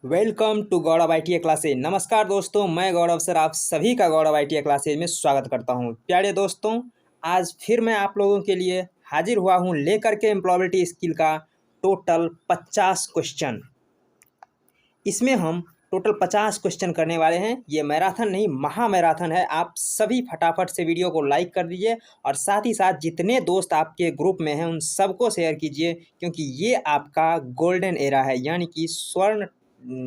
Welcome to Gaurav I classes. नमस्कार दोस्तों, मैं गौरव सर आप सभी का गौरव आई क्लासेज में स्वागत करता हूं। प्यारे दोस्तों, आज फिर मैं आप लोगों के लिए हाजिर हुआ हूं लेकर के एम्प्लॉयबिलिटी स्किल का टोटल 50 क्वेश्चन। इसमें हम टोटल 50 क्वेश्चन करने वाले हैं। ये मैराथन नहीं, महा मैराथन है। आप सभी फटाफट से वीडियो को लाइक कर दीजिए और साथ ही साथ जितने दोस्त आपके ग्रुप में हैं उन सबको शेयर कीजिए, क्योंकि ये आपका गोल्डन एरा है, यानी कि स्वर्ण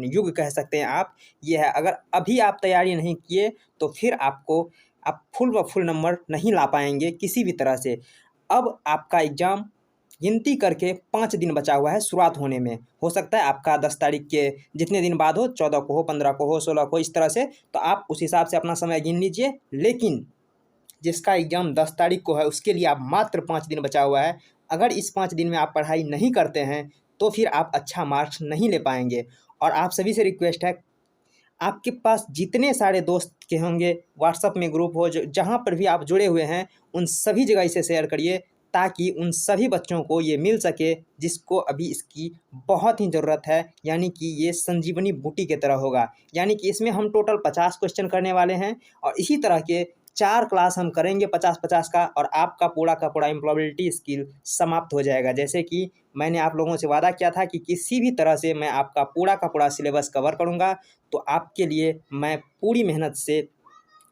युग कह सकते हैं आप। ये है, अगर अभी आप तैयारी नहीं किए तो फिर आप फुल व फुल नंबर नहीं ला पाएंगे किसी भी तरह से। अब आपका एग्ज़ाम गिनती करके 5 दिन बचा हुआ है शुरुआत होने में। हो सकता है आपका 10 तारीख के जितने दिन बाद हो, 14 को हो, 15 को हो, 16 को, इस तरह से, तो आप उस हिसाब से अपना समय गिन लीजिए। लेकिन जिसका एग्ज़ाम 10 तारीख को है उसके लिए आप मात्र 5 दिन बचा हुआ है। अगर इस 5 दिन में आप पढ़ाई नहीं करते हैं तो फिर आप अच्छा मार्क्स नहीं ले पाएंगे। और आप सभी से रिक्वेस्ट है, आपके पास जितने सारे दोस्त के होंगे, व्हाट्सअप में ग्रुप हो, जो जहाँ पर भी आप जुड़े हुए हैं उन सभी जगह इसे शेयर करिए, ताकि उन सभी बच्चों को ये मिल सके जिसको अभी इसकी बहुत ही ज़रूरत है। यानी कि ये संजीवनी बूटी की तरह होगा। यानी कि इसमें हम टोटल 50 क्वेश्चन करने वाले हैं और इसी तरह के 4 क्लास हम करेंगे 50-50 का, और आपका पूरा का पूरा एम्प्लॉयबिलिटी स्किल समाप्त हो जाएगा। जैसे कि मैंने आप लोगों से वादा किया था कि किसी भी तरह से मैं आपका पूरा का पूरा सिलेबस कवर करूँगा। तो आपके लिए मैं पूरी मेहनत से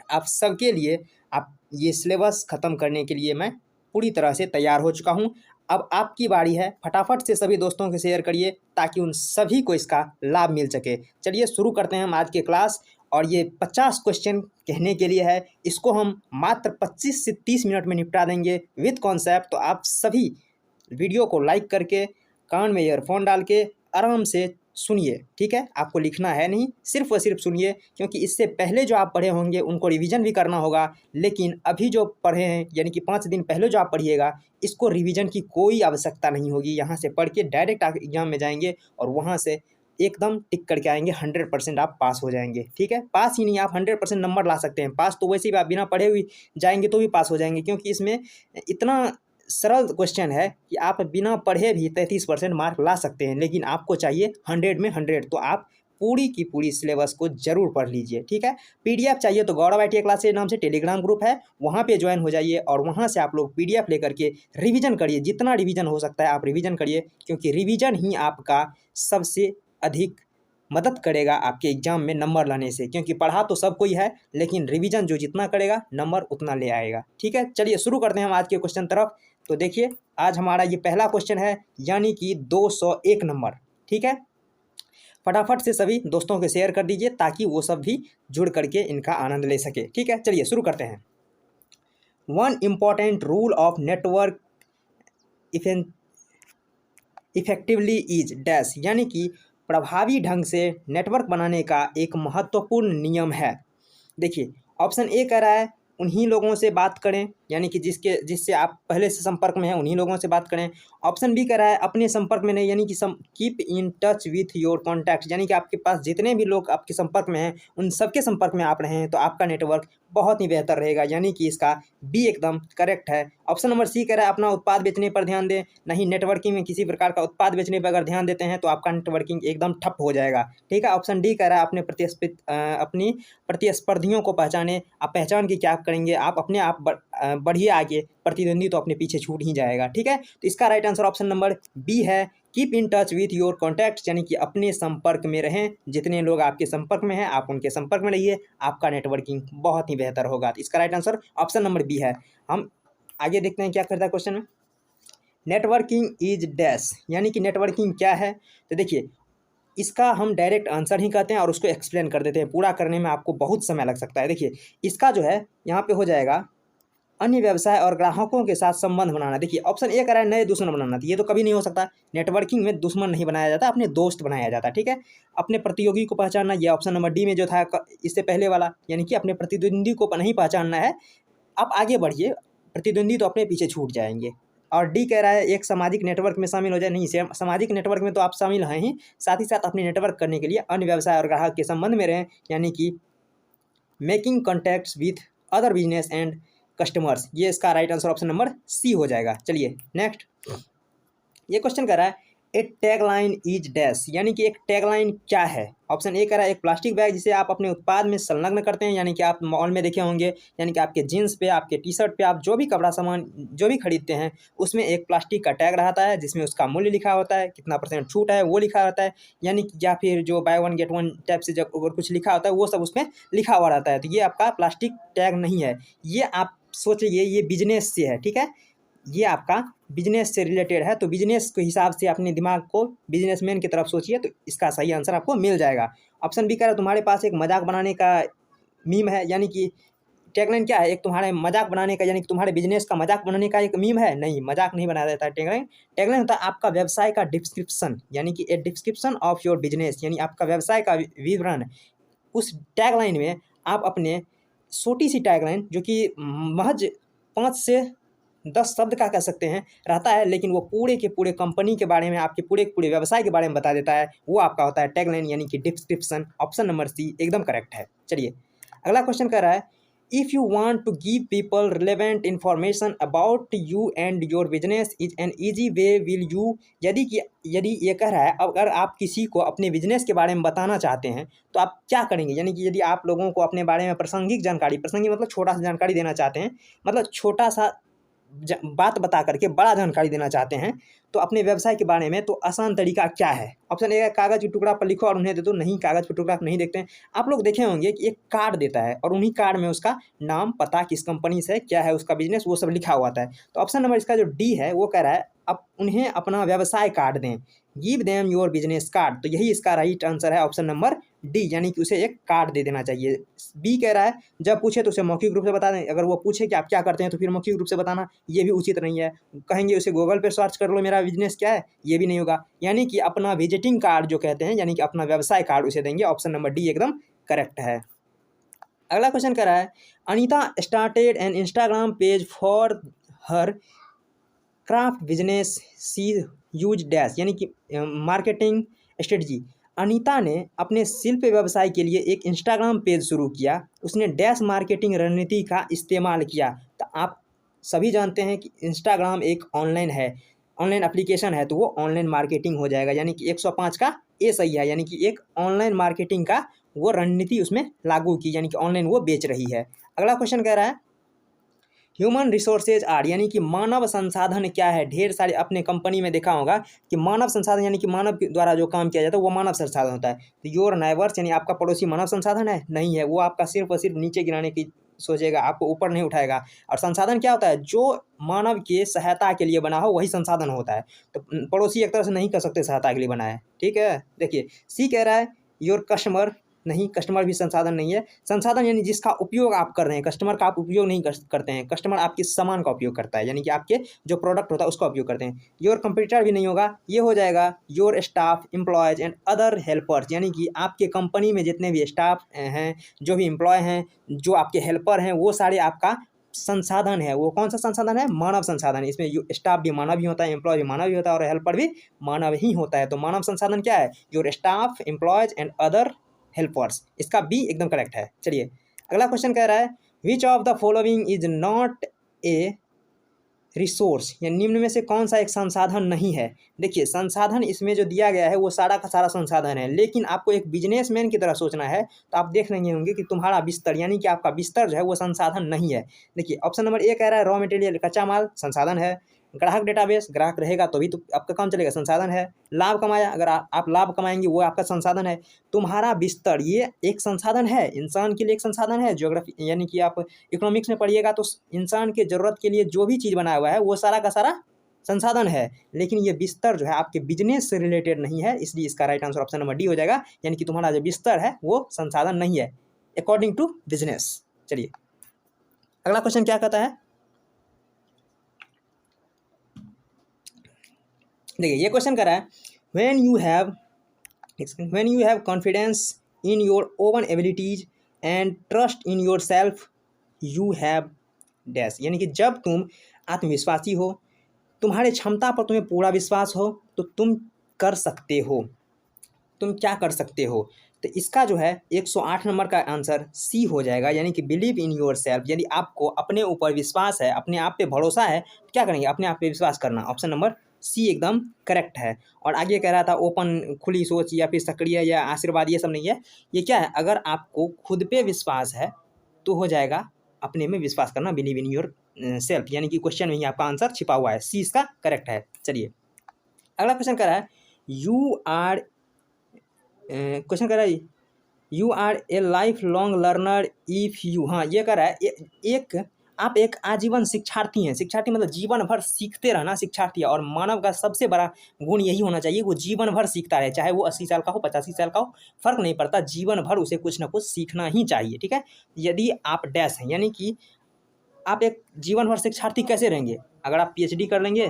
आप सबके लिए, आप ये सिलेबस ख़त्म करने के लिए मैं पूरी तरह से तैयार हो चुका हूँ। अब आपकी बारी है, फटाफट से सभी दोस्तों के शेयर करिए ताकि उन सभी को इसका लाभ मिल सके। चलिए शुरू करते हैं हम आज के क्लास। और ये 50 क्वेश्चन कहने के लिए है, इसको हम मात्र 25 से 30 मिनट में निपटा देंगे विद कॉन्सेप्ट। तो आप सभी वीडियो को लाइक करके, कान में ईयरफोन डाल के आराम से सुनिए, ठीक है। आपको लिखना है नहीं, सिर्फ और सिर्फ सुनिए, क्योंकि इससे पहले जो आप पढ़े होंगे उनको रिवीजन भी करना होगा। लेकिन अभी जो पढ़े हैं, यानी कि 5 दिन पहले जो आप पढ़िएगा, इसको रिवीजन की कोई आवश्यकता नहीं होगी। यहाँ से पढ़ के डायरेक्ट आप एग्जाम में जाएंगे और वहाँ से एकदम टिक करके आएंगे। 100% आप पास हो जाएंगे, ठीक है। पास ही नहीं, आप 100% नंबर ला सकते हैं। पास तो वैसे भी आप बिना पढ़े हुए जाएंगे तो भी पास हो जाएंगे, क्योंकि इसमें इतना सरल क्वेश्चन है कि आप बिना पढ़े भी 33% मार्क ला सकते हैं। लेकिन आपको चाहिए 100 में 100, तो आप पूरी की पूरी सिलेबस को जरूर पढ़ लीजिए, ठीक है। पीडीएफ चाहिए तो गौरव आई क्लासेज नाम से टेलीग्राम ग्रुप है, वहाँ पे ज्वाइन हो जाइए और वहाँ से आप लोग पीडीएफ लेकर के रिवीजन करिए। जितना रिवीजन हो सकता है आप रिवीजन करिए, क्योंकि रिवीजन ही आपका सबसे अधिक मदद करेगा आपके एग्जाम में नंबर लाने से। क्योंकि पढ़ा तो सब कोई है, लेकिन रिवीजन जो जितना करेगा नंबर उतना ले आएगा, ठीक है। चलिए शुरू करते हैं हम आज के क्वेश्चन तरफ। तो देखिए, आज हमारा ये पहला क्वेश्चन है, यानी कि 201 नंबर, ठीक है। फटाफट से सभी दोस्तों के शेयर कर दीजिए ताकि वो सब भी जुड़ करके इनका आनंद ले सके, ठीक है। चलिए शुरू करते हैं। One important rule of network effectively is dash, यानी कि प्रभावी ढंग से नेटवर्क बनाने का एक महत्वपूर्ण नियम है। देखिए, ऑप्शन ए कह रहा है उन्हीं लोगों से बात करें, यानी कि जिससे आप पहले से संपर्क में हैं उन्हीं लोगों से बात करें। ऑप्शन बी कह रहा है अपने संपर्क में नहीं, यानी कि keep in touch with your contact, यानी कि आपके पास जितने भी लोग आपके संपर्क में हैं उन सबके संपर्क में आप रहें तो आपका नेटवर्क बहुत ही बेहतर रहेगा। यानी कि इसका बी एकदम करेक्ट है। ऑप्शन नंबर सी कह रहा है अपना उत्पाद बेचने पर ध्यान दें। नहीं, नेटवर्किंग में किसी प्रकार का उत्पाद बेचने पर अगर ध्यान देते हैं तो आपका नेटवर्किंग एकदम ठप हो जाएगा, ठीक है। ऑप्शन डी कह रहा है अपनी प्रतिस्पर्धियों को पहचाने। आप पहचान के क्या करेंगे, आप अपने आप बढ़िए आगे, प्रतिद्वंदी तो अपने पीछे छूट ही जाएगा, ठीक है। तो इसका right answer option number B है, keep in touch with your contacts, यानी कि अपने संपर्क में रहें। जितने लोग आपके संपर्क में हैं आप उनके संपर्क में रहिए, आपका नेटवर्किंग बहुत ही बेहतर होगा। तो इसका right answer option number B है। हम आगे देखते हैं क्या करता है क्वेश्चन में। नेटवर्किंग इज डैश, यानी कि नेटवर्किंग क्या है। तो देखिए, इसका हम डायरेक्ट आंसर ही कहते हैं और उसको एक्सप्लेन कर देते हैं। पूरा करने में आपको बहुत समय लग सकता है। देखिए, इसका जो है यहाँ पे हो जाएगा अन्य व्यवसाय और ग्राहकों के साथ संबंध बनाना। देखिए, ऑप्शन ए कह रहा है नए दुश्मन बनाना, तो ये तो कभी नहीं हो सकता। नेटवर्किंग में दुश्मन नहीं बनाया जाता, अपने दोस्त बनाया जाता, ठीक है। अपने प्रतियोगी को पहचानना, ये ऑप्शन नंबर डी में जो था इससे पहले वाला, यानी कि अपने प्रतिद्वंदी को नहीं पहचानना है। आप आगे बढ़िए, प्रतिद्वंदी तो अपने पीछे छूट जाएंगे। और डी कह रहा है एक सामाजिक नेटवर्क में शामिल हो जाए। नहीं, सामाजिक नेटवर्क में तो आप शामिल हैं ही, साथ ही साथ अपने नेटवर्क करने के लिए अन्य व्यवसाय और ग्राहक के संबंध में रहें, यानी कि making contacts with other business and customers. ये इसका right answer option number C हो जाएगा। चलिए नेक्स्ट, ये क्वेश्चन कर रहा है ए टैगलाइन इज डैश, यानी कि एक टैगलाइन क्या है। ऑप्शन ए कह रहा है एक प्लास्टिक बैग जिसे आप अपने उत्पाद में संलग्न करते हैं, यानी कि आप मॉल में देखे होंगे, यानी कि आपके जीन्स पे, आपके टी शर्ट पे, आप जो भी कपड़ा सामान जो भी खरीदते हैं उसमें एक प्लास्टिक का टैग रहता है जिसमें उसका मूल्य लिखा होता है, कितना परसेंट छूट है वो लिखा होता है, यानी कि या फिर जो by one get one type से जब अगर कुछ लिखा होता है वो सब उसमें लिखा हुआ रहता है। तो ये आपका प्लास्टिक टैग नहीं है, ये आप सोचिए ये बिजनेस से है, ठीक है, ये आपका बिजनेस से रिलेटेड है। तो बिजनेस के हिसाब से अपने दिमाग को बिजनेसमैन की तरफ सोचिए तो इसका सही आंसर आपको मिल जाएगा। ऑप्शन बी कह रहा है तुम्हारे पास एक मजाक बनाने का मीम है, यानी कि टैगलाइन क्या है, एक तुम्हारे मजाक बनाने का, यानी कि तुम्हारे बिजनेस का मजाक बनाने का एक मीम है। नहीं, मजाक नहीं बनाया जाता है टैगलाइन। टैगलाइन होता है आपका व्यवसाय का डिस्क्रिप्शन, यानी कि a description of your business, यानी आपका व्यवसाय का विवरण। उस टैगलाइन में आप अपने छोटी सी टैगलाइन जो कि महज 5 से 10 शब्द का कह सकते हैं रहता है, लेकिन वो पूरे के पूरे कंपनी के बारे में, आपके पूरे के पूरे व्यवसाय के बारे में बता देता है, वो आपका होता है टैगलाइन, यानी कि डिस्क्रिप्शन। ऑप्शन नंबर सी एकदम करेक्ट है। चलिए अगला क्वेश्चन कर रहा है, if you want to give people relevant information about you and your business is an easy way will you, यदि ये कह रहा है अगर आप किसी को अपने बिजनेस के बारे में बताना चाहते हैं तो आप क्या करेंगे, यानी कि यदि आप लोगों को अपने बारे में प्रासंगिक जानकारी, प्रासंगिक मतलब छोटा सा जानकारी देना चाहते हैं, मतलब छोटा सा बात बता करके बड़ा जानकारी देना चाहते हैं तो अपने व्यवसाय के बारे में, तो आसान तरीका क्या है। ऑप्शन ए है कागज़ के टुकड़ा पर लिखो और उन्हें दे दो। नहीं, कागज़ के टुकड़ा नहीं देखते हैं। आप लोग देखे होंगे कि एक कार्ड देता है और उन्हीं कार्ड में उसका नाम, पता, किस कंपनी से, क्या है उसका बिजनेस, वो सब लिखा हुआ आता है। तो ऑप्शन नंबर इसका जो डी है वो कह रहा है आप उन्हें अपना व्यवसाय कार्ड दें, give them your business card. तो यही इसका राइट आंसर है, ऑप्शन नंबर डी, यानी कि उसे एक कार्ड दे देना चाहिए। बी कह रहा है जब पूछे तो उसे मौखिक रूप से बता दें। अगर वो पूछे कि आप क्या करते हैं तो फिर मौखिक रूप से बताना ये भी उचित नहीं है। कहेंगे उसे गूगल पे सर्च कर लो मेरा बिजनेस क्या है, ये भी नहीं होगा, यानी कि अपना विजिटिंग कार्ड जो कहते हैं, यानी कि अपना व्यवसाय कार्ड उसे देंगे। ऑप्शन नंबर डी एकदम करेक्ट है। अगला क्वेश्चन कर रहा है, Anita started an Instagram page for her craft business she use dash, यानी कि मार्केटिंग स्ट्रेटजी। अनीता ने अपने शिल्प व्यवसाय के लिए एक इंस्टाग्राम पेज शुरू किया, उसने डैश मार्केटिंग रणनीति का इस्तेमाल किया। तो आप सभी जानते हैं कि इंस्टाग्राम एक ऑनलाइन है, ऑनलाइन एप्लीकेशन है, तो वो ऑनलाइन मार्केटिंग हो जाएगा, यानी कि 105 का ए सही है, यानी कि एक ऑनलाइन मार्केटिंग का वो रणनीति उसमें लागू की, यानी कि ऑनलाइन वो बेच रही है। अगला क्वेश्चन कह रहा है ह्यूमन रिसोर्सेज आर, यानी कि मानव संसाधन क्या है। ढेर सारे अपने कंपनी में देखा होगा कि मानव संसाधन यानी कि मानव के द्वारा जो काम किया जाता है वो मानव संसाधन होता है। तो योर नाइबर्स यानी आपका पड़ोसी मानव संसाधन है? नहीं है, वो आपका सिर्फ और सिर्फ नीचे गिराने की सोचेगा, आपको ऊपर नहीं उठाएगा। और संसाधन क्या होता है? जो मानव के सहायता के लिए बना हो वही संसाधन होता है। तो पड़ोसी एक तरह से नहीं कर सकते सहायता के लिए बना है, ठीक है। देखिए सी कह रहा है योर कस्टमर, नहीं, कस्टमर भी संसाधन नहीं है। संसाधन यानी जिसका उपयोग आप कर रहे हैं, कस्टमर का आप उपयोग नहीं करते हैं। कस्टमर आपके सामान का उपयोग करता है, यानी कि आपके जो प्रोडक्ट होता है उसका उपयोग करते हैं। योर कंप्यूटर भी नहीं होगा, ये हो जाएगा your staff employees and other helpers, यानी कि आपके कंपनी में जितने भी स्टाफ हैं, जो भी एम्प्लॉय हैं, जो आपके हेल्पर हैं, वो सारे आपका संसाधन है। वो कौन सा संसाधन है? मानव संसाधन। इसमें स्टाफ भी मानव ही होता है, एम्प्लॉय भी मानव ही होता है और हेल्पर भी मानव ही होता है। तो मानव संसाधन क्या है? Your staff employees and other helpers, इसका बी एकदम करेक्ट है। चलिए अगला क्वेश्चन कह रहा है which of the following is not a resource, या निम्न में से कौन सा एक संसाधन नहीं है। देखिए संसाधन इसमें जो दिया गया है वो सारा का सारा संसाधन है, लेकिन आपको एक बिजनेसमैन की तरह सोचना है। तो आप देख लेंगे होंगे कि तुम्हारा बिस्तर, यानी कि आपका बिस्तर जो है वो संसाधन नहीं है। देखिए ऑप्शन नंबर ए कह रहा है रॉ मटेरियल, कच्चा माल संसाधन है। ग्राहक डेटाबेस, ग्राहक रहेगा तो भी तो आपका काम चलेगा, संसाधन है। लाभ कमाया, अगर आप लाभ कमाएंगे वो आपका संसाधन है। तुम्हारा बिस्तर ये एक संसाधन है, इंसान के लिए एक संसाधन है। ज्योग्राफी यानी कि आप इकोनॉमिक्स में पढ़िएगा तो इंसान के ज़रूरत के लिए जो भी चीज़ बनाया हुआ है वो सारा का सारा संसाधन है। लेकिन ये बिस्तर जो है आपके बिजनेस से रिलेटेड नहीं है, इसलिए इसका right answer option number D हो जाएगा, यानी कि तुम्हारा जो बिस्तर है वो संसाधन नहीं है अकॉर्डिंग टू बिजनेस। चलिए अगला क्वेश्चन क्या कहता है, देखिए ये क्वेश्चन कर रहा है when you have confidence in your oven abilities and trust in your self you have dash, यानी कि जब तुम आत्मविश्वासी हो, तुम्हारे क्षमता पर तुम्हें पूरा विश्वास हो, तो तुम कर सकते हो। तुम क्या कर सकते हो? तो इसका जो है 108 नंबर का आंसर सी हो जाएगा, यानी कि बिलीव इन योर सेल्फ। यदि आपको अपने ऊपर विश्वास है, अपने आप पे भरोसा है, तो क्या करेंगे? अपने आप पे विश्वास करना। ऑप्शन नंबर सी एकदम करेक्ट है। और आगे कह रहा था ओपन, खुली सोच या फिर सक्रिय या आशीर्वाद, ये सब नहीं है। ये क्या है, अगर आपको खुद पे विश्वास है तो हो जाएगा अपने में विश्वास करना, बिलीव इन योर सेल्फ, यानी कि क्वेश्चन में ही आपका आंसर छिपा हुआ है, सी इसका करेक्ट है। चलिए अगला क्वेश्चन कह रहा है यू आर, क्वेश्चन कह रहा है you are a life long learner if you, हाँ ये कह रहा है एक आप एक आजीवन शिक्षार्थी हैं। शिक्षार्थी मतलब जीवन भर सीखते रहना शिक्षार्थी है। और मानव का सबसे बड़ा गुण यही होना चाहिए, वो जीवन भर सीखता रहे, चाहे वो 80 साल का हो 85 साल का हो, फर्क नहीं पड़ता, जीवन भर उसे कुछ ना कुछ सीखना ही चाहिए। ठीक है, यदि आप डैश हैं, यानी कि आप एक जीवन भर शिक्षार्थी कैसे रहेंगे, अगर आप पीएचडी कर लेंगे,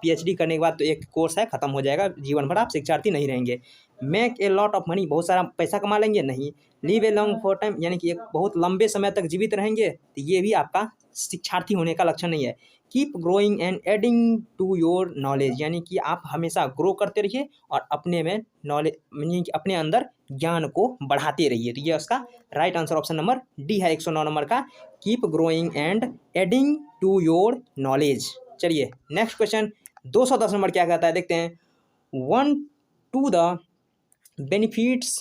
पीएचडी करने के बाद तो एक कोर्स है, खत्म हो जाएगा, जीवन भर आप शिक्षार्थी नहीं रहेंगे। Make a lot of money, बहुत सारा पैसा कमा लेंगे, नहीं। Live a long for time, यानी कि एक बहुत लंबे समय तक जीवित रहेंगे, तो ये भी आपका शिक्षार्थी होने का लक्षण नहीं है। Keep growing and adding to your knowledge, यानी कि आप हमेशा ग्रो करते रहिए और अपने में नॉलेज, यानी कि अपने अंदर ज्ञान को बढ़ाते रहिए। तो ये उसका right answer option number D है, 109 नंबर का, keep growing and adding to your knowledge. चलिए नेक्स्ट क्वेश्चन 210 नंबर क्या कहता है, देखते हैं। One to the benefits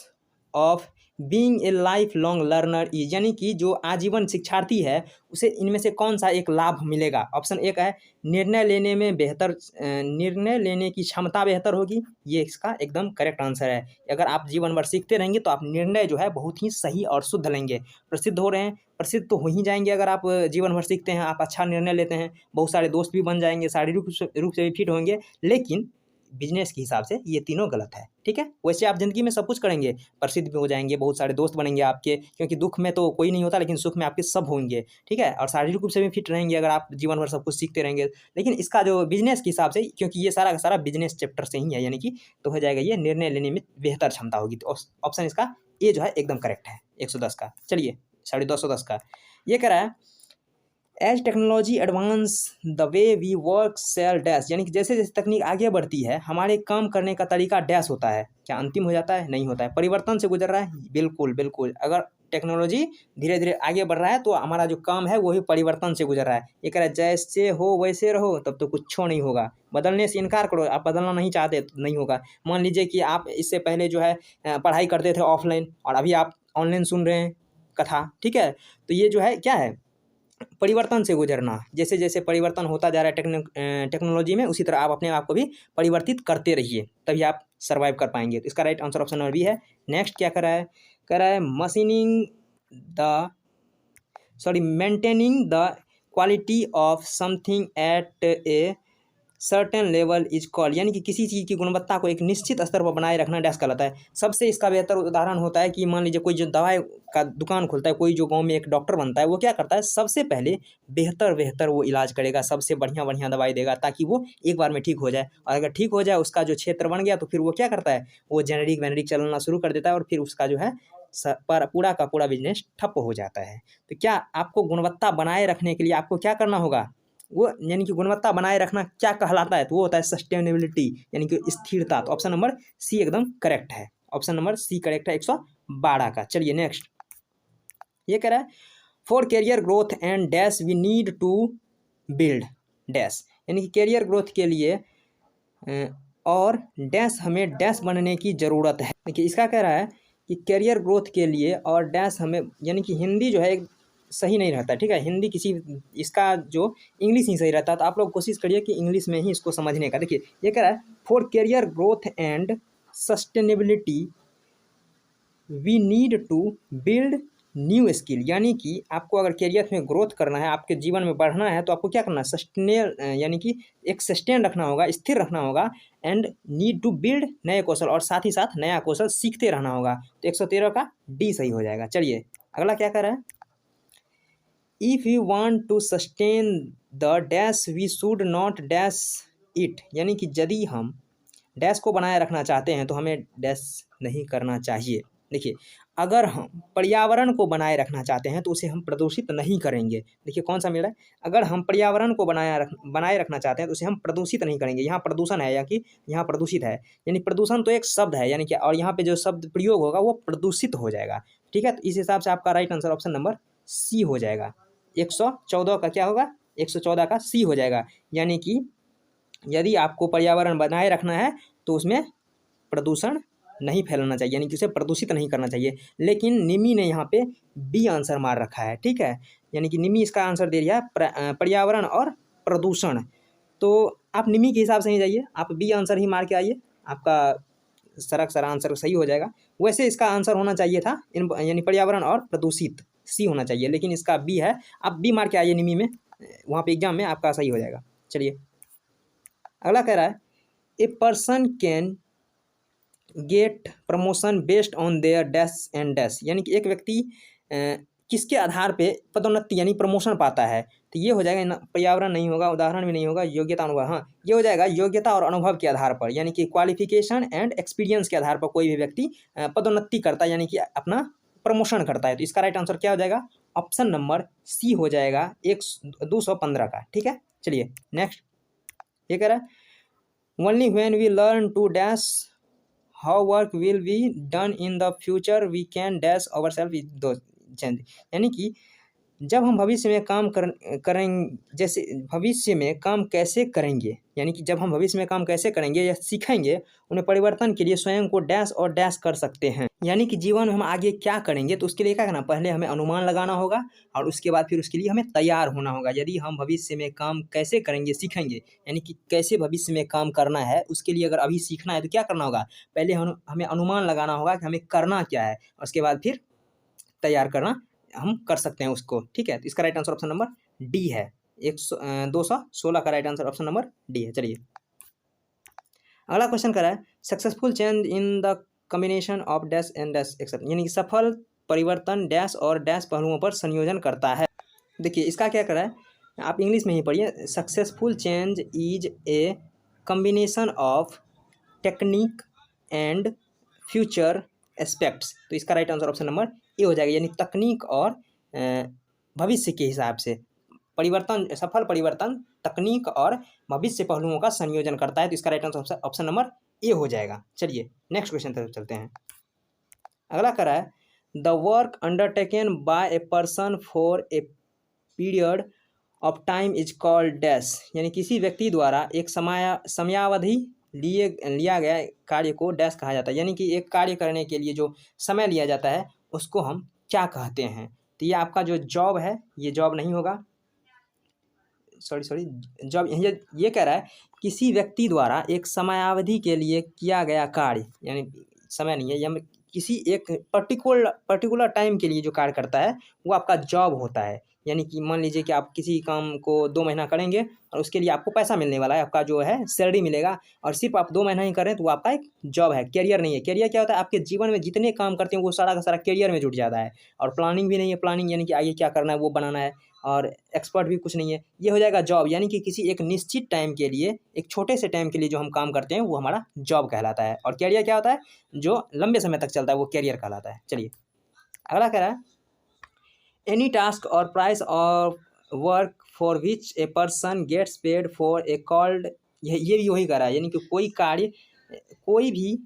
of being a life long learner is, यानी कि जो आजीवन शिक्षार्थी है उसे इनमें से कौन सा एक लाभ मिलेगा। ऑप्शन एक है निर्णय लेने में बेहतर, निर्णय लेने की क्षमता बेहतर होगी, ये इसका एकदम करेक्ट आंसर है। अगर आप जीवन भर सीखते रहेंगे तो आप निर्णय जो है बहुत ही सही और शुद्ध लेंगे। प्रसिद्ध हो रहे हैं, प्रसिद्ध तो हो ही जाएंगे अगर आप जीवन भर सीखते हैं, आप अच्छा निर्णय लेते हैं, बहुत सारे दोस्त भी बन जाएंगे, शारीरिक रूप से भी फिट होंगे। लेकिन बिजनेस के हिसाब से ये तीनों गलत है। ठीक है, वैसे आप ज़िंदगी में सब कुछ करेंगे, प्रसिद्ध भी हो जाएंगे, बहुत सारे दोस्त बनेंगे आपके, क्योंकि दुख में तो कोई नहीं होता, लेकिन सुख में आपके सब होंगे। ठीक है, और शारीरिक रूप से भी फिट रहेंगे अगर आप जीवन भर सब कुछ सीखते रहेंगे। लेकिन इसका जो बिजनेस के हिसाब से, क्योंकि ये सारा का सारा बिजनेस चैप्टर से ही है, यानी कि तो हो जाएगा ये निर्णय लेने में बेहतर क्षमता होगी। तो ऑप्शन इसका ए जो है एकदम करेक्ट है 110 का। चलिए 210 का ये कह रहा है as technology advance the way we work sell dash, यानी कि जैसे जैसे तकनीक आगे बढ़ती है हमारे काम करने का तरीका डैश होता है, क्या अंतिम हो जाता है, नहीं होता है, परिवर्तन से गुजर रहा है, बिल्कुल बिल्कुल। अगर टेक्नोलॉजी धीरे धीरे आगे बढ़ रहा है तो हमारा जो काम है वो भी परिवर्तन से गुजर रहा है। ये कह रहा है जैसे हो वैसे रहो, तब तो कुछ नहीं होगा, बदलने से इनकार करो, आप बदलना नहीं चाहते तो नहीं होगा। मान लीजिए कि आप इससे पहले जो है पढ़ाई करते थे ऑफलाइन और अभी आप ऑनलाइन सुन रहे हैं कथा। ठीक है, तो ये जो है क्या है, परिवर्तन से गुजरना। जैसे जैसे परिवर्तन होता जा रहा है टेक्नोलॉजी में, उसी तरह आप अपने आप को भी परिवर्तित करते रहिए, तभी आप सर्वाइव कर पाएंगे। तो इसका right answer option number B है। नेक्स्ट क्या कर रहा है, कह रहा है maintaining the quality of something at a certain level is called, यानी कि किसी चीज़ की गुणवत्ता को एक निश्चित स्तर पर बनाए रखना डैश कहलाता है। सबसे इसका बेहतर उदाहरण होता है कि मान लीजिए कोई जो दवाई का दुकान खोलता है, कोई जो गांव में एक डॉक्टर बनता है, वो क्या करता है, सबसे पहले बेहतर वो इलाज करेगा, सबसे बढ़िया दवाई देगा ताकि वो एक बार में ठीक हो जाए। और अगर ठीक हो जाए, उसका जो क्षेत्र बन गया, तो फिर वो क्या करता है, वो जेनेरिक वेनेरिक चलना शुरू कर देता है और फिर उसका जो है पर पूरा का पूरा बिजनेस ठप हो जाता है। तो क्या आपको गुणवत्ता बनाए रखने के लिए आपको क्या करना होगा, वो यानी कि गुणवत्ता बनाए रखना क्या कहलाता है, तो वो होता है सस्टेनेबिलिटी, यानी कि स्थिरता। तो ऑप्शन नंबर सी एकदम करेक्ट है, ऑप्शन नंबर सी करेक्ट है 112 का। चलिए नेक्स्ट ये कह रहा है for career growth and dash we need to build dash, यानी कि कैरियर ग्रोथ के लिए और डैश हमें डैश बनने की ज़रूरत है। देखिए इसका कह रहा है कि कैरियर ग्रोथ के लिए और डैश हमें, यानी कि हिंदी जो है एक सही नहीं रहता। ठीक है, हिंदी किसी, इसका जो इंग्लिश ही सही रहता है, तो आप लोग कोशिश करिए कि इंग्लिश में ही इसको समझने का। देखिए ये कह रहा है for career growth and sustainability we need to build new skill, यानी कि आपको अगर कैरियर में ग्रोथ करना है, आपके जीवन में बढ़ना है, तो आपको क्या करना है, सस्टेन, यानी कि एक सस्टेन रखना होगा, स्थिर रखना होगा, एंड नीड टू बिल्ड नए कौशल, और साथ ही साथ नया कौशल सीखते रहना होगा। तो 113 का डी सही हो जाएगा। चलिए अगला क्या कर रहा है, if you want to sustain the dash we should not dash it, यानी कि यदि हम डैश को बनाए रखना चाहते हैं तो हमें डैश नहीं करना चाहिए। देखिए अगर हम पर्यावरण को बनाए रखना चाहते हैं तो उसे हम प्रदूषित नहीं करेंगे। देखिए कौन सा मिल रहा है, अगर हम पर्यावरण को बनाए रखना चाहते हैं तो उसे हम प्रदूषित नहीं करेंगे। यहाँ प्रदूषण है या कि यहाँ प्रदूषित है, यानी प्रदूषण तो एक शब्द है, यानी कि और यहाँ पे जो शब्द प्रयोग होगा वो प्रदूषित हो जाएगा। ठीक है, तो इस हिसाब से आपका right answer option number C हो जाएगा। 114 का क्या होगा, 114 का सी हो जाएगा, यानी कि यदि आपको पर्यावरण बनाए रखना है तो उसमें प्रदूषण नहीं फैलाना चाहिए, यानी कि उसे प्रदूषित नहीं करना चाहिए। लेकिन निमी ने यहाँ पे बी आंसर मार रखा है, ठीक है, यानी कि निमी इसका आंसर दे दिया है पर्यावरण और प्रदूषण। तो आप निमी के हिसाब से ही जाइए, आप बी आंसर ही मार के आइए, आपका सारा आंसर सही हो जाएगा। वैसे इसका आंसर होना चाहिए था यानी पर्यावरण और प्रदूषित, सी होना चाहिए, लेकिन इसका बी है। आप बी मार के आइए निमी में, वहाँ पे एग्जाम में आपका सही हो जाएगा। चलिए अगला कह रहा है, a person can get promotion based on their dash and dash, यानी कि एक व्यक्ति किसके आधार पे पदोन्नति यानी प्रमोशन पाता है। तो ये हो जाएगा, पर्यावरण नहीं होगा, उदाहरण भी नहीं होगा, योग्यता अनुभव, हाँ ये हो जाएगा योग्यता और अनुभव के आधार पर, यानी कि क्वालिफिकेशन एंड एक्सपीरियंस के आधार पर कोई भी व्यक्ति पदोन्नति करता है, यानी कि अपना प्रमोशन करता है। तो इसका राइट आंसर क्या हो जाएगा, ऑप्शन नंबर सी हो जाएगा 215 का, ठीक है। चलिए नेक्स्ट ये कह रहा है, only when we learn to dash how work will be done in the future we can dash our self is though change, यानी कि जब हम भविष्य में काम करेंगे, जैसे भविष्य में काम कैसे करेंगे, यानी कि जब हम भविष्य में काम कैसे करेंगे या सीखेंगे, उन्हें परिवर्तन के लिए स्वयं को डैश और डैश कर सकते हैं। यानी कि जीवन में हम आगे क्या करेंगे, तो उसके लिए क्या करना, पहले हमें अनुमान लगाना होगा और उसके बाद फिर उसके लिए हमें तैयार होना होगा। यदि हम भविष्य में काम कैसे करेंगे सीखेंगे, यानी कि कैसे भविष्य में काम करना है, उसके लिए अगर अभी सीखना है तो क्या करना होगा, पहले हमें अनुमान लगाना होगा कि हमें करना क्या है, और उसके बाद फिर तैयार करना हम कर सकते हैं उसको, ठीक है। तो इसका right answer option number D है, 216 का right answer option number D है। चलिए अगला क्वेश्चन कर रहा है, successful change in the combination of dash and dash except, यानी कि सफल परिवर्तन डैश और डैश पहलुओं पर संयोजन करता है। देखिए इसका क्या कर रहा है, आप इंग्लिश में ही पढ़िए, successful change is a combination of technique and future aspects. तो इसका right answer option number A हो जाएगा, यानी तकनीक और भविष्य के हिसाब से परिवर्तन, सफल परिवर्तन तकनीक और भविष्य पहलुओं का संयोजन करता है। तो इसका right answer option number A हो जाएगा। चलिए नेक्स्ट क्वेश्चन तरफ चलते हैं। अगला कह रहा है, the work undertaken by a person for a period of time is called dash, यानी किसी व्यक्ति द्वारा एक समयावधि लिया गया कार्य को डैश कहा जाता है, यानी कि एक कार्य करने के लिए जो समय लिया जाता है उसको हम क्या कहते हैं। तो ये आपका जो जॉब है, ये जॉब नहीं होगा, सॉरी जॉब, ये कह रहा है किसी व्यक्ति द्वारा एक समयावधि के लिए किया गया कार्य, यानी समय नहीं है, या किसी एक पर्टिकुलर टाइम के लिए जो कार्य करता है वो आपका जॉब होता है। यानी कि मान लीजिए कि आप किसी काम को 2 महीना करेंगे और उसके लिए आपको पैसा मिलने वाला है, आपका जो है सैलरी मिलेगा, और सिर्फ आप 2 महीना ही कर रहे हैं तो वो आपका एक जॉब है, कैरियर नहीं है। कैरियर क्या होता है, आपके जीवन में जितने काम करते हैं वो सारा का सारा कैरियर में जुट जाता है। और प्लानिंग भी नहीं है, प्लानिंग यानी कि आगे क्या करना है वो बनाना है, और एक्सपर्ट भी कुछ नहीं है, ये हो जाएगा जॉब। यानी कि किसी एक निश्चित टाइम के लिए, एक छोटे से टाइम के लिए जो हम काम करते हैं वो हमारा जॉब कहलाता है। और कैरियर क्या होता है, जो लंबे समय तक चलता है वो कैरियर कहलाता है। चलिए अगला कह रहा है, एनी टास्क और price of work for which a person gets paid for a called, ये भी वही कह रहा है, यानी कि कोई भी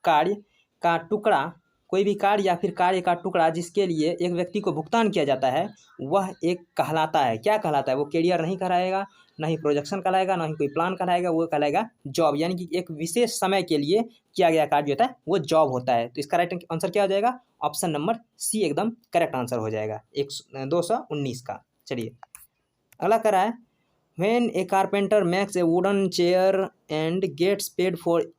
कार्य का टुकड़ा, कोई भी कार्य या फिर कार्य का टुकड़ा जिसके लिए एक व्यक्ति को भुगतान किया जाता है वह एक कहलाता है, क्या कहलाता है, वो कैरियर नहीं कहलाएगा, ना ही प्रोजेक्शन कहलाएगा, ना ही कोई प्लान कहलाएगा, वो कहलाएगा जॉब। यानी कि एक विशेष समय के लिए किया गया कार्य होता है वो जॉब होता है। तो इसका राइट आंसर क्या हो जाएगा, ऑप्शन नंबर सी एकदम करेक्ट आंसर हो जाएगा, 219 का। चलिए अगला कह रहा है, when a carpenter makes a wooden chair and gets paid for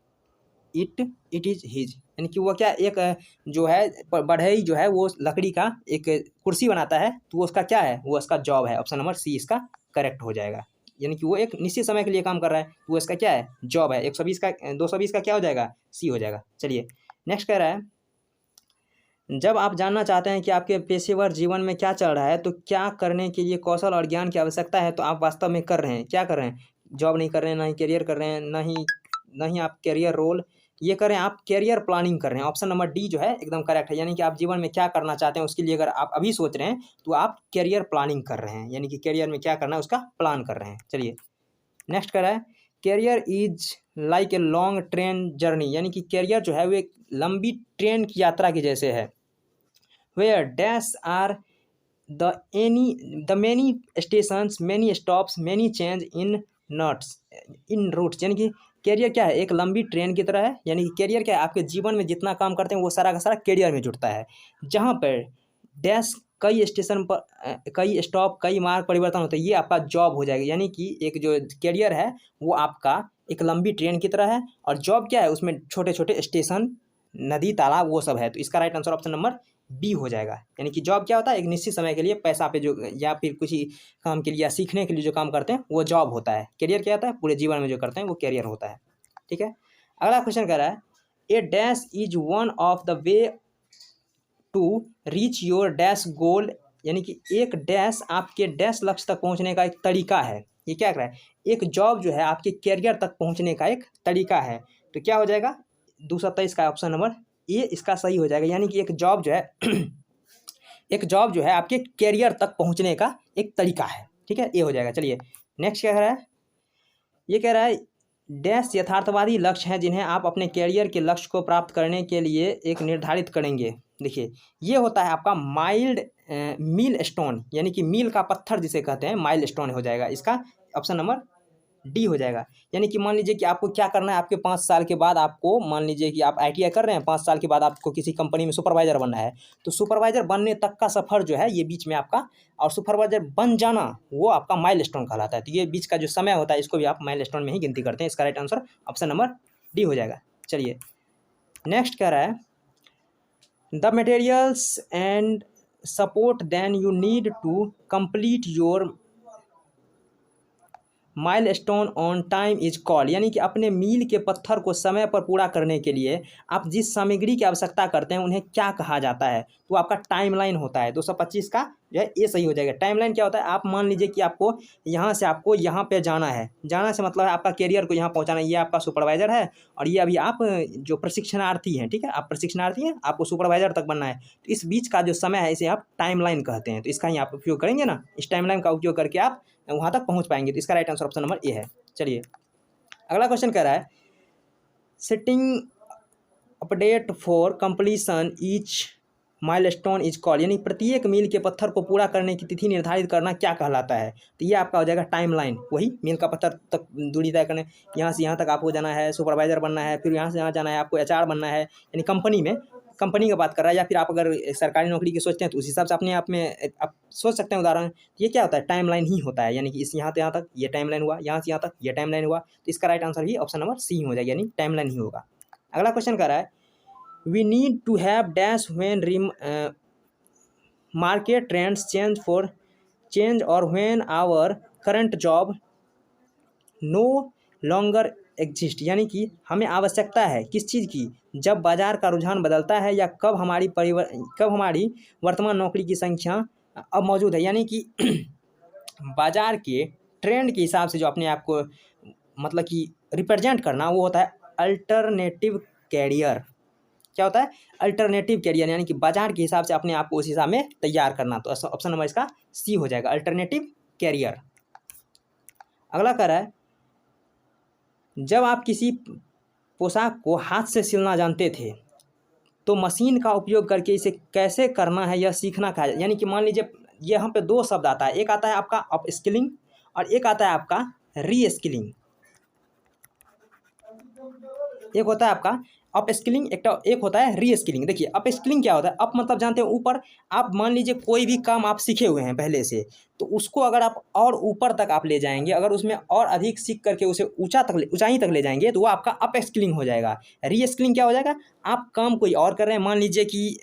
it is his, यानी कि वो क्या, एक जो है बढ़ई जो है वो लकड़ी का एक कुर्सी बनाता है, तो वो उसका क्या है, वो उसका जॉब है। ऑप्शन नंबर सी इसका करेक्ट हो जाएगा, यानी कि वो एक निश्चित समय के लिए काम कर रहा है तो वो इसका क्या है, जॉब है। 220 का क्या हो जाएगा, सी हो जाएगा। चलिए नेक्स्ट कह रहा है, जब आप जानना चाहते हैं कि आपके पेशेवर जीवन में क्या चल रहा है तो क्या करने के लिए कौशल और ज्ञान की आवश्यकता है, तो आप वास्तव में कर रहे हैं, क्या कर रहे हैं, जॉब नहीं कर रहे हैं, ना ही करियर कर रहे हैं, ना ही आप करियर रोल ये कर रहे हैं, आप करियर प्लानिंग कर रहे हैं। ऑप्शन नंबर डी जो है एकदम करेक्ट है, यानी कि आप जीवन में क्या करना चाहते हैं उसके लिए अगर आप अभी सोच रहे हैं तो आप करियर प्लानिंग कर रहे हैं, यानी कि करियर में क्या करना है उसका प्लान कर रहे हैं। चलिए नेक्स्ट कर रहा है, career is like a long train journey, यानी कि करियर जो है वो एक लंबी ट्रेन की यात्रा के जैसे है। Where dash are the many stations, many stops, many change in nuts in roots, यानी कि कैरियर क्या है, एक लंबी ट्रेन की तरह है। यानी कि कैरियर क्या है, आपके जीवन में जितना काम करते हैं वो सारा का सारा कैरियर में जुड़ता है, जहाँ पर डैश कई स्टेशन पर कई स्टॉप कई मार्ग परिवर्तन होते हैं, ये आपका जॉब हो जाएगा। यानी कि एक जो कैरियर है वो आपका एक लंबी ट्रेन की तरह है, और जॉब क्या है, उसमें छोटे छोटे स्टेशन नदी तालाब वो सब है। तो इसका right answer option number B हो जाएगा। यानी कि जॉब क्या होता है, एक निश्चित समय के लिए पैसा पे जो, या फिर कुछ ही काम के लिए या सीखने के लिए जो काम करते हैं वो जॉब होता है। करियर क्या होता है, पूरे जीवन में जो करते हैं वो करियर होता है। ठीक है, अगला क्वेश्चन कह रहा है a dash is one of the way to reach your dash goal, यानी कि एक डैश आपके डैश लक्ष्य तक पहुंचने का एक तरीका है। ये क्या कर रहा है, एक जॉब जो है आपके कैरियर तक पहुंचने का एक तरीका है। तो क्या हो जाएगा, 223 का ऑप्शन नंबर ए इसका सही हो जाएगा। यानी कि एक जॉब जो है एक जॉब जो है आपके कैरियर तक पहुंचने का एक तरीका है। ठीक है, ये हो जाएगा। चलिए नेक्स्ट क्या कह रहा है, ये कह रहा है डैश यथार्थवादी लक्ष्य हैं जिन्हें आप अपने कैरियर के लक्ष्य को प्राप्त करने के लिए एक निर्धारित करेंगे। देखिए ये होता है आपका माइल्ड मील स्टोन, यानी कि मील का पत्थर जिसे कहते हैं माइल स्टोन हो जाएगा। इसका ऑप्शन नंबर डी हो जाएगा। यानी कि मान लीजिए कि आपको क्या करना है, आपके 5 साल के बाद आपको, मान लीजिए कि आप ITI कर रहे हैं, 5 साल के बाद आपको किसी कंपनी में सुपरवाइजर बनना है। तो सुपरवाइजर बनने तक का सफ़र जो है ये बीच में आपका, और सुपरवाइजर बन जाना वो आपका माइलस्टोन कहलाता है। तो ये बीच का जो समय होता है इसको भी आप माइलस्टोन में ही गिनती करते हैं। इसका right answer option number D हो जाएगा। चलिए नेक्स्ट कह रहा है the materials and support then you need to complete your milestone on time is called, यानी कि अपने मील के पत्थर को समय पर पूरा करने के लिए आप जिस सामग्री की आवश्यकता करते हैं उन्हें क्या कहा जाता है। तो आपका टाइमलाइन होता है। 225 का जो है ये सही हो जाएगा। टाइमलाइन क्या होता है, आप मान लीजिए कि आपको यहाँ से आपको यहाँ पे जाना है, जाना से मतलब है आपका कैरियर को यहाँ पहुँचाना है। ये आपका सुपरवाइजर है और ये अभी आप जो प्रशिक्षणार्थी हैं, ठीक है, आप प्रशिक्षणार्थी हैं, आपको सुपरवाइजर तक बनना है। तो इस बीच का जो समय है इसे आप टाइमलाइन कहते हैं। तो इसका ही आप उपयोग करेंगे ना, इस टाइमलाइन का उपयोग करके आप वहाँ तक पहुँच पाएंगे। तो इसका right answer option number A है। चलिए अगला क्वेश्चन कह रहा है setting update for completion each milestone is called, यानी प्रत्येक मील के पत्थर को पूरा करने की तिथि निर्धारित करना क्या कहलाता है। तो ये आपका हो जाएगा टाइमलाइन, वही मील का पत्थर तक दूरी तय करने, यहाँ से यहाँ तक आपको जाना है, सुपरवाइजर बनना है, फिर यहाँ से यहाँ जाना है, आपको HR बनना है। यानी कंपनी में, कंपनी का बात कर रहा है, या फिर आप अगर सरकारी नौकरी की सोचते हैं तो उस हिसाब से अपने आप में आप सोच सकते हैं उदाहरण। ये क्या होता है, टाइमलाइन ही होता है। यानी कि इस यहाँ से यहाँ तक ये टाइमलाइन हुआ, यहाँ से यहाँ तक ये टाइमलाइन हुआ। तो इसका राइट आंसर भी ऑप्शन नंबर सी हो जाएगा, यानी टाइमलाइन ही होगा। अगला क्वेश्चन कर रहा है we need to have dash when market trends change और when our current job no longer exist, यानी कि हमें आवश्यकता है किस चीज़ की, जब बाजार का रुझान बदलता है या कब हमारी वर्तमान नौकरी की संख्या अब मौजूद है। यानी कि बाजार के ट्रेंड के हिसाब से जो अपने आप को मतलब कि रिप्रेजेंट करना वो होता है अल्टरनेटिव कैरियर। क्या होता है, अल्टरनेटिव कैरियर, यानी कि बाजार के हिसाब से अपने आप को उस हिसाब में तैयार करना। तो ऑप्शन नंबर इसका सी हो जाएगा, अल्टरनेटिव कैरियर। अगला कह रहा है जब आप किसी पोशाक को हाथ से सिलना जानते थे तो मशीन का उपयोग करके इसे कैसे करना है यह सीखना कहा। यानी कि मान लीजिए यहाँ पे 2 शब्द आता है, एक आता है आपका अप स्किलिंग और एक आता है आपका री स्किलिंग। एक होता है आपका अप स्किलिंग, एक होता है री स्किलिंग। देखिए अप स्किलिंग क्या होता है, अप मतलब जानते हैं ऊपर। आप मान लीजिए कोई भी काम आप सीखे हुए हैं पहले से, तो उसको अगर आप और ऊपर तक आप ले जाएंगे, अगर उसमें और अधिक सीख करके उसे ऊंचाई तक ले जाएंगे तो वो आपका अप स्किलिंग हो जाएगा। री स्किलिंग क्या हो जाएगा, आप काम कोई और कर रहे हैं, मान लीजिए कि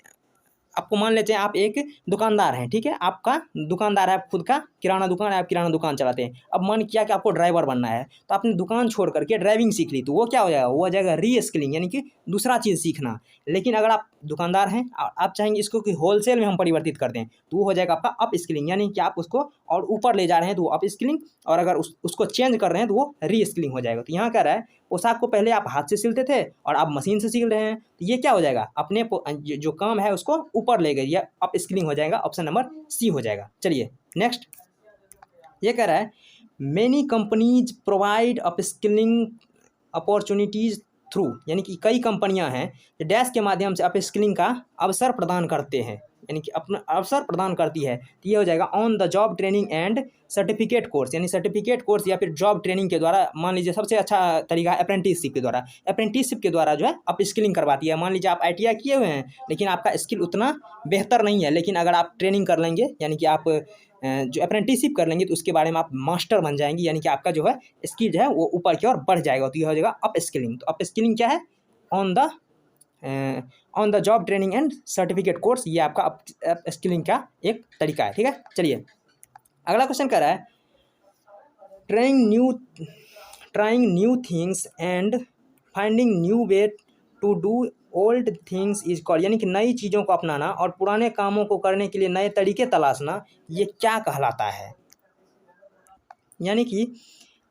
आपको मान लेते हैं आप एक दुकानदार हैं, ठीक है, आपका दुकानदार है, खुद का किराना दुकान है, आप किराना दुकान चलाते हैं। अब मन किया कि आपको ड्राइवर बनना है, तो आपने दुकान छोड़ करके ड्राइविंग सीख ली, तो वो क्या हो जाएगा, वो हो जाएगा री स्किलिंग, यानी कि दूसरा चीज़ सीखना। लेकिन अगर आप दुकानदार हैं, आप चाहेंगे इसको कि होलसेल में हम परिवर्तित कर दें, तो वो हो जाएगा आपका अप स्किलिंग, यानी कि आप उसको और ऊपर ले जा रहे हैं तो वो अप स्किलिंग, और अगर उसको चेंज कर रहे हैं तो वो री स्किलिंग हो जाएगा। तो यहाँ कह रहा है पोशाक को पहले आप हाथ से सिलते थे और आप मशीन से सिल रहे हैं, तो ये क्या हो जाएगा, अपने जो काम है उसको ऊपर ले गई, या अप स्किलिंग हो जाएगा। ऑप्शन नंबर सी हो जाएगा। चलिए नेक्स्ट ये कह रहा है many companies provide up skilling opportunities through, यानी कि कई कंपनियां हैं जो डैश के माध्यम से अप स्किलिंग का अवसर प्रदान करते हैं। यानी कि अपना अवसर प्रदान करती है। तो ये हो जाएगा on the job training and certificate course, यानी सर्टिफिकेट कोर्स या फिर जॉब ट्रेनिंग के द्वारा। मान लीजिए सबसे अच्छा तरीका है अप्रेंटिसशिप के द्वारा। अप्रेंटिसशिप के द्वारा जो है अप स्किलिंग करवाती है। मान लीजिए आप ITI किए हुए हैं लेकिन आपका स्किल उतना बेहतर नहीं है, लेकिन अगर आप ट्रेनिंग कर लेंगे यानी कि आप जो अप्रेंटिसशिप कर लेंगे तो उसके बारे में आप मास्टर बन जाएंगे, यानी कि आपका जो है स्किल जो है वो ऊपर की ओर बढ़ जाएगा। तो ये हो जाएगा अप स्किलिंग। तो अप स्किलिंग क्या है? On the job training and certificate course, ये आपका अप स्किलिंग का एक तरीका है। ठीक है, चलिए अगला क्वेश्चन कह रहा है trying new things and finding new way to do old things is called, यानी कि नई चीज़ों को अपनाना और पुराने कामों को करने के लिए नए तरीके तलाशना, ये क्या कहलाता है? यानी कि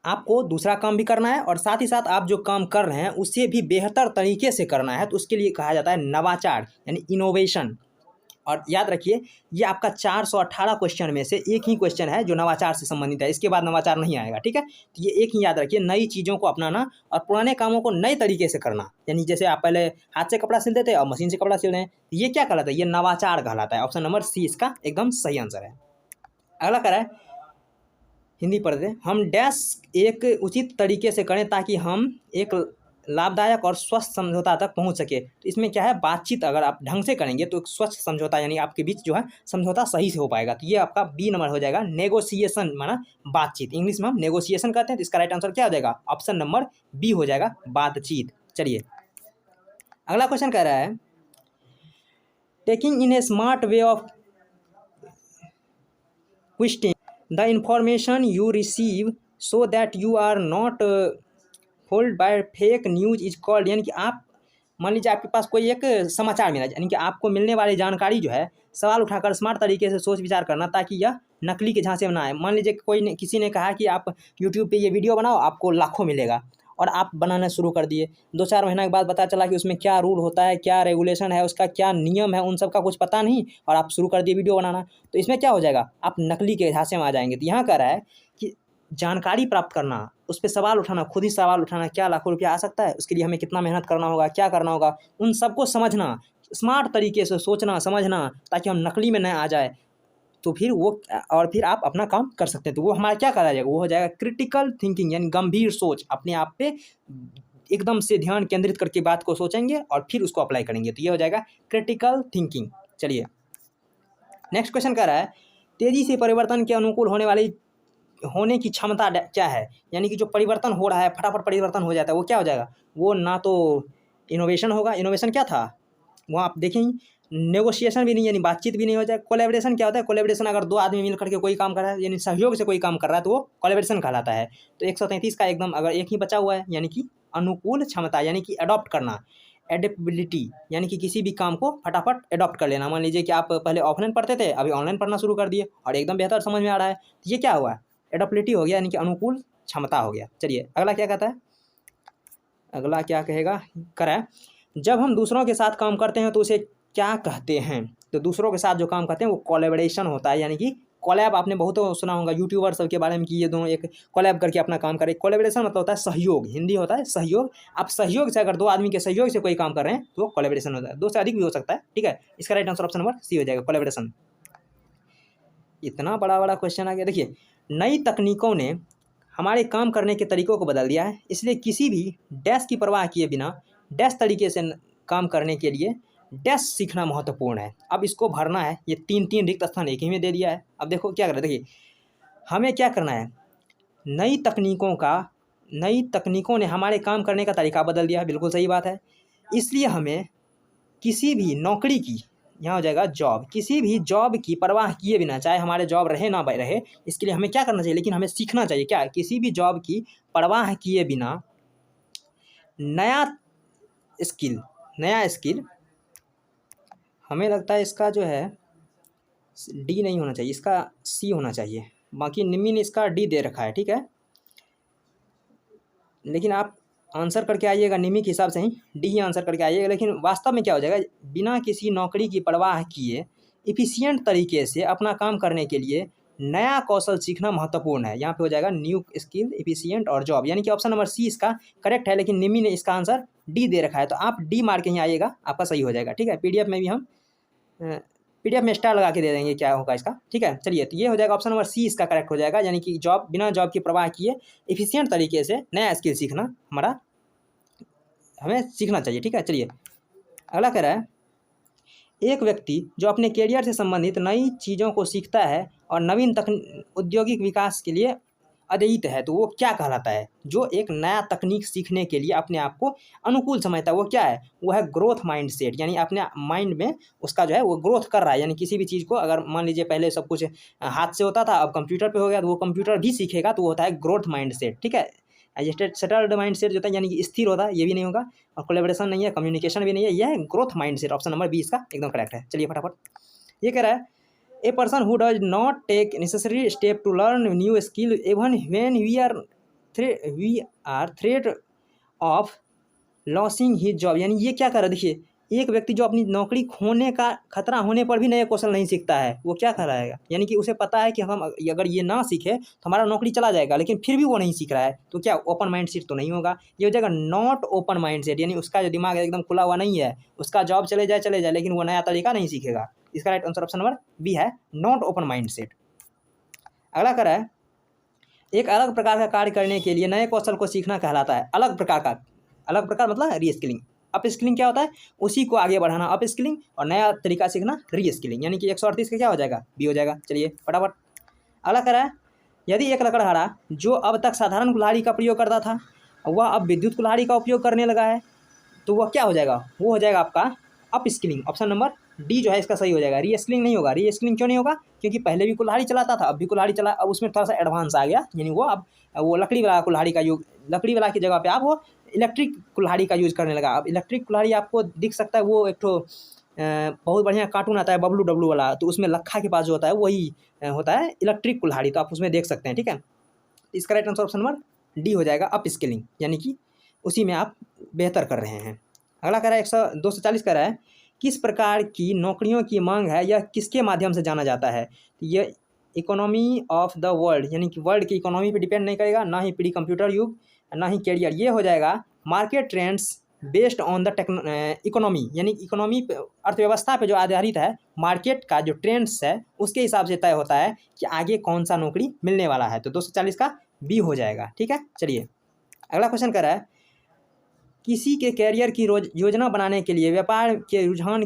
आपको दूसरा काम भी करना है और साथ ही साथ आप जो काम कर रहे हैं उससे भी बेहतर तरीके से करना है, तो उसके लिए कहा जाता है नवाचार यानी इनोवेशन। और याद रखिए ये आपका 418 क्वेश्चन में से एक ही क्वेश्चन है जो नवाचार से संबंधित है, इसके बाद नवाचार नहीं आएगा। ठीक है, तो ये एक ही याद रखिए, नई चीज़ों को अपनाना और पुराने कामों को नए तरीके से करना। यानी जैसे आप पहले हाथ से कपड़ा सिलते थे और मशीन से कपड़ा सिल रहे हैं, ये क्या कहलाता है? ये नवाचार कहलाता है। ऑप्शन नंबर सी इसका एकदम सही आंसर है। अगला कह रहा है, हिंदी पढ़ दें, हम डैश एक उचित तरीके से करें ताकि हम एक लाभदायक और स्वस्थ समझौता तक पहुंच सके। तो इसमें क्या है, बातचीत अगर आप ढंग से करेंगे तो एक स्वच्छ समझौता यानी आपके बीच जो है समझौता सही से हो पाएगा। तो ये आपका बी नंबर हो जाएगा, नेगोशिएशन माना बातचीत। इंग्लिश में हम नेगोशिएशन कहते हैं, तो इसका राइट आंसर क्या हो जाएगा? ऑप्शन नंबर बी हो जाएगा, बातचीत। चलिए अगला क्वेश्चन कह रहा है, taking in a smart way of twisting the information you receive so that you are not fooled by fake news is called, यानी कि आप मान लीजिए आपके पास कोई एक समाचार मिला, यानी कि आपको मिलने वाली जानकारी जो है सवाल उठाकर स्मार्ट तरीके से सोच विचार करना ताकि यह नकली के झांसे में ना आए। मान लीजिए किसी ने कहा कि आप यूट्यूब पे ये वीडियो बनाओ आपको लाखों मिलेगा, और आप बनाना शुरू कर दिए। 2-4 महीने के बाद पता चला कि उसमें क्या रूल होता है, क्या रेगुलेशन है, उसका क्या नियम है, उन सब का कुछ पता नहीं, और आप शुरू कर दिए वीडियो बनाना। तो इसमें क्या हो जाएगा? आप नकली के झांसे में आ जाएंगे। तो यहाँ कह रहा है कि जानकारी प्राप्त करना, उस पर सवाल उठाना, खुद ही सवाल उठाना, क्या लाखों रुपया आ सकता है, उसके लिए हमें कितना मेहनत करना होगा, क्या करना होगा, उन सबको समझना, स्मार्ट तरीके से सोचना समझना, ताकि हम नकली में न आ जाए। तो फिर वो और फिर आप अपना काम कर सकते हैं। तो वो हमारा क्या करा जाएगा? वो हो जाएगा क्रिटिकल थिंकिंग, यानी गंभीर सोच, अपने आप पे एकदम से ध्यान केंद्रित करके बात को सोचेंगे और फिर उसको अप्लाई करेंगे। तो ये हो जाएगा क्रिटिकल थिंकिंग। चलिए नेक्स्ट क्वेश्चन कह रहा है, तेजी से परिवर्तन के अनुकूल होने की क्षमता क्या है? यानी कि जो परिवर्तन हो रहा है फटाफट परिवर्तन हो जाता है, वो क्या हो जाएगा? वो ना तो इनोवेशन होगा। इनोवेशन क्या था वहाँ आप देखें, नेगोशिएशन भी नहीं यानी बातचीत भी नहीं हो जाए। कोलैबोरेशन क्या होता है? कोलैबोरेशन अगर 2 आदमी मिल करके कोई काम कर रहा है यानी सहयोग से कोई काम कर रहा है तो वो कोलैबोरेशन कहलाता है। तो 133 का एकदम अगर एक ही बचा हुआ है, यानी कि अनुकूल क्षमता यानी कि अडॉप्ट करना, एडेप्टेबिलिटी यानी कि किसी भी काम को फटाफट अडॉप्ट कर लेना। मान लीजिए कि आप पहले ऑफलाइन पढ़ते थे, अभी ऑनलाइन पढ़ना शुरू कर दिए और एकदम बेहतर समझ में आ रहा है, तो ये क्या हुआ? एडेप्टेबिलिटी हो गया, यानी कि अनुकूल क्षमता हो गया। चलिए अगला क्या कहता है, अगला क्या कहेगा, करें जब हम दूसरों के साथ काम करते हैं तो उसे क्या कहते हैं? तो दूसरों के साथ जो काम करते हैं वो कोलैबोरेशन होता है, यानी कि कोलैब आपने बहुत सुना होगा यूट्यूबर सब के बारे में कि ये दोनों एक कोलैब करके अपना काम करें। कोलैबोरेशन मतलब होता है सहयोग, हिंदी होता है सहयोग। आप सहयोग से अगर 2 आदमी के सहयोग से कोई काम कर रहे हैं तो कोलैबोरेशन होता है। 2 से अधिक भी हो सकता है। ठीक है, इसका right answer option number C हो जाएगा, कोलैबोरेशन। इतना बड़ा बड़ा क्वेश्चन आ गया। देखिए, नई तकनीकों ने हमारे काम करने के तरीकों को बदल दिया है, इसलिए किसी भी डैश की परवाह किए बिना डैश तरीके से काम करने के लिए डैश सीखना महत्वपूर्ण है। अब इसको भरना है, ये 3 रिक्त स्थान एक ही में दे दिया है। अब देखो क्या कर रहे हैं, देखिए हमें क्या करना है, नई तकनीकों ने हमारे काम करने का तरीका बदल दिया है, बिल्कुल सही बात है। इसलिए हमें किसी भी नौकरी की, यहाँ हो जाएगा जॉब, किसी भी जॉब की परवाह किए बिना, चाहे हमारे जॉब रहे ना रहे, इसके लिए हमें क्या करना चाहिए, लेकिन हमें सीखना चाहिए क्या? किसी भी जॉब की परवाह किए बिना नया स्किल हमें लगता है इसका जो है डी नहीं होना चाहिए, इसका सी होना चाहिए। बाकी निम्मी ने इसका डी दे रखा है, ठीक है, लेकिन आप आंसर करके आइएगा निमी के हिसाब से ही डी ही आंसर करके आइएगा। लेकिन वास्तव में क्या हो जाएगा, बिना किसी नौकरी की परवाह किए इफ़िशियंट तरीके से अपना काम करने के लिए नया कौशल सीखना महत्वपूर्ण है। यहाँ पे हो जाएगा न्यू स्किल, इफ़िशियंट और जॉब, यानी कि ऑप्शन नंबर सी इसका करेक्ट है। लेकिन निमी ने इसका आंसर डी दे रखा है, तो आप डी मार के ही आइएगा, आपका सही हो जाएगा। ठीक है, PDF में भी हम PDF में स्टार लगा के दे देंगे क्या होगा इसका, ठीक है। चलिए, तो ये हो जाएगा ऑप्शन नंबर सी इसका करेक्ट हो जाएगा, यानी कि जॉब, बिना जॉब की परवाह किए एफिशिएंट तरीके से नया स्किल सीखना हमें सीखना चाहिए, ठीक है। चलिए, अगला कह रहा है, एक व्यक्ति जो अपने करियर से संबंधित नई चीज़ों को सीखता है और नवीन औद्योगिक विकास के लिए अद्यतित है, तो वो क्या कहलाता है? जो एक नया तकनीक सीखने के लिए अपने आप को अनुकूल समझता है, वो क्या है? वो है ग्रोथ माइंडसेट, यानी अपने माइंड में उसका जो है वो ग्रोथ कर रहा है, यानी किसी भी चीज़ को, अगर मान लीजिए पहले सब कुछ हाथ से होता था, अब कंप्यूटर पे हो गया, तो वो कंप्यूटर भी सीखेगा, तो वो होता है ग्रोथ माइंडसेट, ठीक है। सेटल्ड माइंडसेट जो होता है, यानी कि स्थिर होता है, ये भी नहीं होगा, और कोलैबोरेशन नहीं है, कम्युनिकेशन भी नहीं है, यह है growth mindset. Option number B इसका एकदम करेक्ट है। चलिए फटाफट, ये कह रहा है, a person who does not take necessary step to learn new skill even when we are threat of losing his job, यानी ये क्या कर रहा है, देखिए, एक व्यक्ति जो अपनी नौकरी खोने का खतरा होने पर भी नए कौशल नहीं सीखता है, वो क्या कर रहा है, यानी कि उसे पता है कि हम अगर ये ना सीखे तो हमारा नौकरी चला जाएगा, लेकिन फिर भी वो नहीं सीख रहा है, तो क्या ओपन माइंड सेट तो नहीं होगा, ये हो जाएगा नॉट ओपन माइंड सेट, यानी उसका जो दिमाग एकदम खुला हुआ नहीं है, उसका जॉब चले जाए, लेकिन वो नया तरीका नहीं सीखेगा। इसका right answer option number B है, नॉट ओपन माइंड सेट। अगला कर रहा है, एक अलग प्रकार का कार्य करने के लिए नए कौशल को सीखना कहलाता है। अलग प्रकार मतलब रीस्किलिंग। अप स्किलिंग क्या होता है? उसी को आगे बढ़ाना अप स्किलिंग, और नया तरीका सीखना रीस्किलिंग, यानी कि 138 का क्या हो जाएगा? बी हो जाएगा। चलिए फटाफट, अगला कह रहा है, यदि एक लकड़हारा जो अब तक साधारण कुल्हाड़ी का प्रयोग करता था, वह अब विद्युत कुल्हाड़ी का उपयोग करने लगा है, तो वह क्या हो जाएगा? वो हो जाएगा आपका up skilling. Option number D जो है इसका सही हो जाएगा। रीस्किलिंग नहीं होगा। रीस्किलिंग क्यों नहीं होगा? क्योंकि पहले भी कुल्हाड़ी चलाता था, अब भी कुल्हाड़ी चला, अब उसमें थोड़ा सा एडवांस आ गया, यानी वो अब वो लकड़ी वाला कुल्हाड़ी का यूज, लकड़ी वाला की जगह पे आप वो इलेक्ट्रिक कुल्हाड़ी का यूज करने लगा। अब इलेक्ट्रिक कुल्हाड़ी आपको दिख सकता है, वो एक ठो बहुत बढ़िया कार्टून आता है बबलू डब्लू वाला, तो उसमें लखा के पास जो होता है वही होता है इलेक्ट्रिक कुल्हाड़ी, तो आप उसमें देख सकते हैं, ठीक है। इसका right answer option number D हो जाएगा, अप स्किलिंग, यानी कि उसी में आप बेहतर कर रहे हैं। अगला कह रहा है 240 कह रहा है, किस प्रकार की नौकरियों की मांग है, यह किसके माध्यम से जाना जाता है? यह इकोनॉमी ऑफ द वर्ल्ड, यानी कि वर्ल्ड की इकोनॉमी पे डिपेंड नहीं करेगा, ना ही प्री कंप्यूटर युग, ना ही कैरियर। ये हो जाएगा market trends based on the economy, यानी इकोनॉमी अर्थव्यवस्था पे जो आधारित है, मार्केट का जो ट्रेंड्स है उसके हिसाब से तय होता है कि आगे कौन सा नौकरी मिलने वाला है। तो 240 का बी हो जाएगा, ठीक है। चलिए, अगला क्वेश्चन कर रहा है, किसी के कैरियर की योजना बनाने के लिए व्यापार के रुझान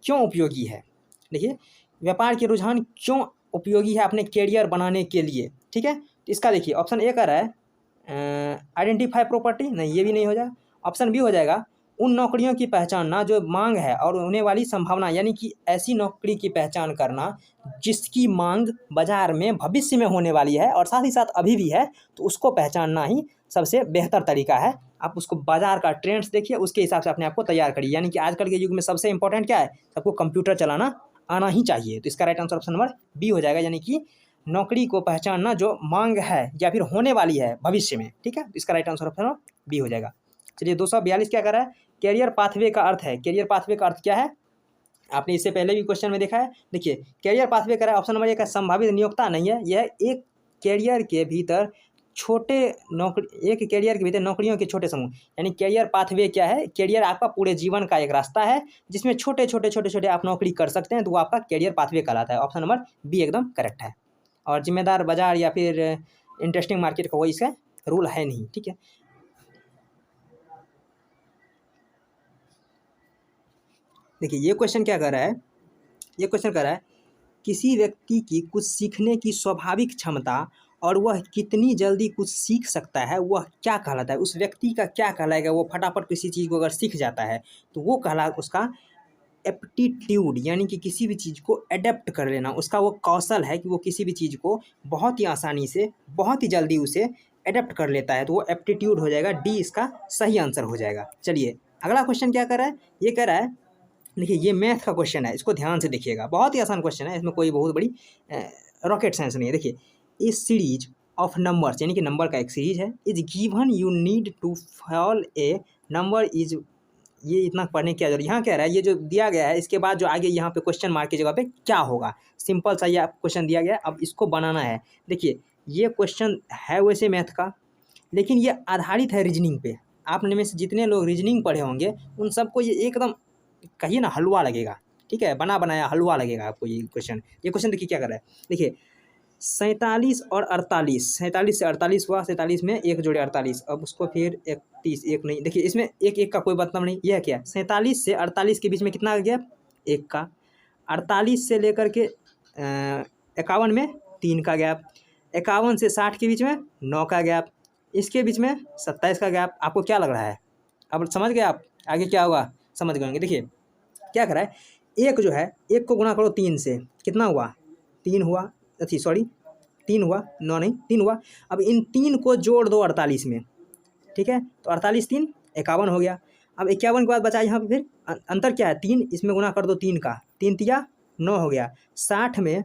क्यों उपयोगी है? देखिए, व्यापार के रुझान क्यों उपयोगी है अपने कैरियर बनाने के लिए, ठीक है। तो इसका देखिए, ऑप्शन ए कह रहा है आइडेंटिफाई प्रॉपर्टी, नहीं ये भी नहीं हो जाएगा। ऑप्शन बी हो जाएगा उन नौकरियों की पहचान ना जो मांग है और होने वाली संभावना, यानी कि ऐसी नौकरी की पहचान करना जिसकी मांग बाजार में भविष्य में होने वाली है और साथ ही साथ अभी भी है, तो उसको पहचानना ही सबसे बेहतर तरीका है। आप उसको बाजार का ट्रेंड्स देखिए, उसके हिसाब से अपने आप को तैयार करिए, यानी कि आजकल के युग में सबसे इंपॉर्टेंट क्या है? सबको कंप्यूटर चलाना आना ही चाहिए। तो इसका right answer option number B हो जाएगा, यानी कि नौकरी को पहचानना जो मांग है या फिर होने वाली है भविष्य में, ठीक है। इसका राइट आंसर ऑप्शन बी हो जाएगा। चलिए, 242 क्या कर रहा है, कैरियर पाथवे का अर्थ है। कैरियर पाथवे का अर्थ क्या है? आपने इससे पहले भी क्वेश्चन में देखा है। देखिए, कैरियर पाथवे कर रहा है, ऑप्शन नंबर 1 है संभावित नियोक्ता, नहीं है, यह एक कैरियर के भीतर छोटे नौकरी, एक कैरियर के भीतर नौकरियों के छोटे समूह, यानी कैरियर पाथवे क्या है? कैरियर आपका पूरे जीवन का एक रास्ता है जिसमें छोटे आप नौकरी कर सकते हैं, तो वो आपका कैरियर पाथवे कहलाता है। ऑप्शन नंबर बी एकदम करेक्ट है। और जिम्मेदार बाजार या फिर इंटरेस्टिंग मार्केट का कोई इसका रूल है नहीं, ठीक है। देखिए, ये क्वेश्चन क्या कर रहा है, ये क्वेश्चन कर रहा है, किसी व्यक्ति की कुछ सीखने की स्वाभाविक क्षमता और वह कितनी जल्दी कुछ सीख सकता है, वह क्या कहलाता है? उस व्यक्ति का क्या कहलाएगा? वो फटाफट किसी चीज़ को अगर सीख जाता है तो वो उसका एप्टीट्यूड, यानी कि किसी भी चीज़ को एडेप्ट कर लेना, उसका वो कौशल है कि वो किसी भी चीज़ को बहुत ही आसानी से, बहुत ही जल्दी उसे एडेप्ट कर लेता है, तो वो एप्टीट्यूड हो जाएगा। डी इसका सही आंसर हो जाएगा। चलिए, अगला क्वेश्चन क्या कर रहा है, ये कह रहा है, देखिए ये मैथ का क्वेश्चन है, इसको ध्यान से देखिएगा, बहुत ही आसान क्वेश्चन है, इसमें कोई बहुत बड़ी रॉकेट साइंस नहीं है। देखिए, इस सीरीज ऑफ नंबर्स, यानी कि नंबर का एक सीरीज है, is given you need to fall a number is, ये इतना पढ़ने की क्या जरूरत, यहाँ कह रहा है ये जो दिया गया है इसके बाद जो आगे यहाँ पे क्वेश्चन मार्क की जगह पे क्या होगा, सिंपल सा ये क्वेश्चन दिया गया है, अब इसको बनाना है। देखिए, ये क्वेश्चन है वैसे मैथ का, लेकिन ये आधारित है रीजनिंग पे। आपने में से जितने लोग रीजनिंग पढ़े होंगे उन सबको ये एकदम कहिए ना हलवा लगेगा, ठीक है, बना बनाया हलवा लगेगा आपको ये क्वेश्चन देखिए क्या कर रहा है। देखिए 47 और 48, 47 से 48 हुआ, 47 में एक जोड़े 48, अब उसको फिर 31, एक नहीं, देखिए इसमें एक एक का कोई मतलब नहीं, यह क्या 47 से 48 के बीच में कितना आ गया, एक का, 48 से लेकर के 51 में 3 का गैप, 51 से 60 के बीच में 9 का गैप, इसके बीच में 27 का गैप। आपको क्या लग रहा है, अब समझ गए आप आगे क्या होगा, समझ गए होंगे। देखिए क्या कर रहा है, एक जो है, एक को गुना करो 3 से, कितना हुआ, 3 हुआ, सॉरी 3 हुआ, 9 नहीं 3 हुआ। अब इन 3 को जोड़ दो 48 में, ठीक है, तो 48 3 51 हो गया। अब 51 के बाद बचा यहाँ पे फिर अंतर क्या है, 3, इसमें गुना कर दो 3 का, 3 तिया 9 हो गया। 60 में,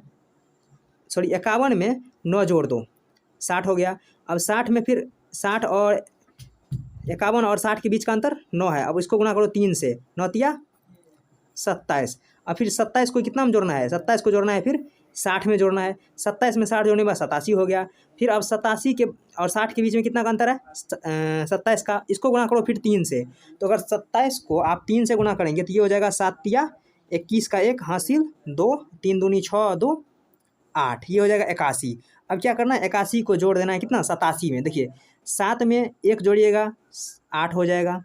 सॉरी 51 में 9 जोड़ दो, 60 हो गया। अब 60 में फिर 60 और 51 और 60 के बीच का अंतर 9 है, अब इसको गुना करो 3 से, 9 तिया 27। अब फिर 27 को कितना में जोड़ना है, 27 को जोड़ना है फिर 60 में जोड़ना है, 27 में 60 जोड़ने के बाद 87 हो गया। फिर अब 87 के और 60 के बीच में कितना का अंतर है, 27 का, इसको गुना करो फिर 3 से। तो अगर 27 को आप 3 से गुना करेंगे तो ये हो जाएगा 7 तिया 21 का 1 हासिल 2, 3 दूनी 6 2 8, ये हो जाएगा 81। अब क्या करना है, 81 को जोड़ देना है कितना, 87 में। देखिए 7 में 1 जोड़िएगा 8 हो जाएगा,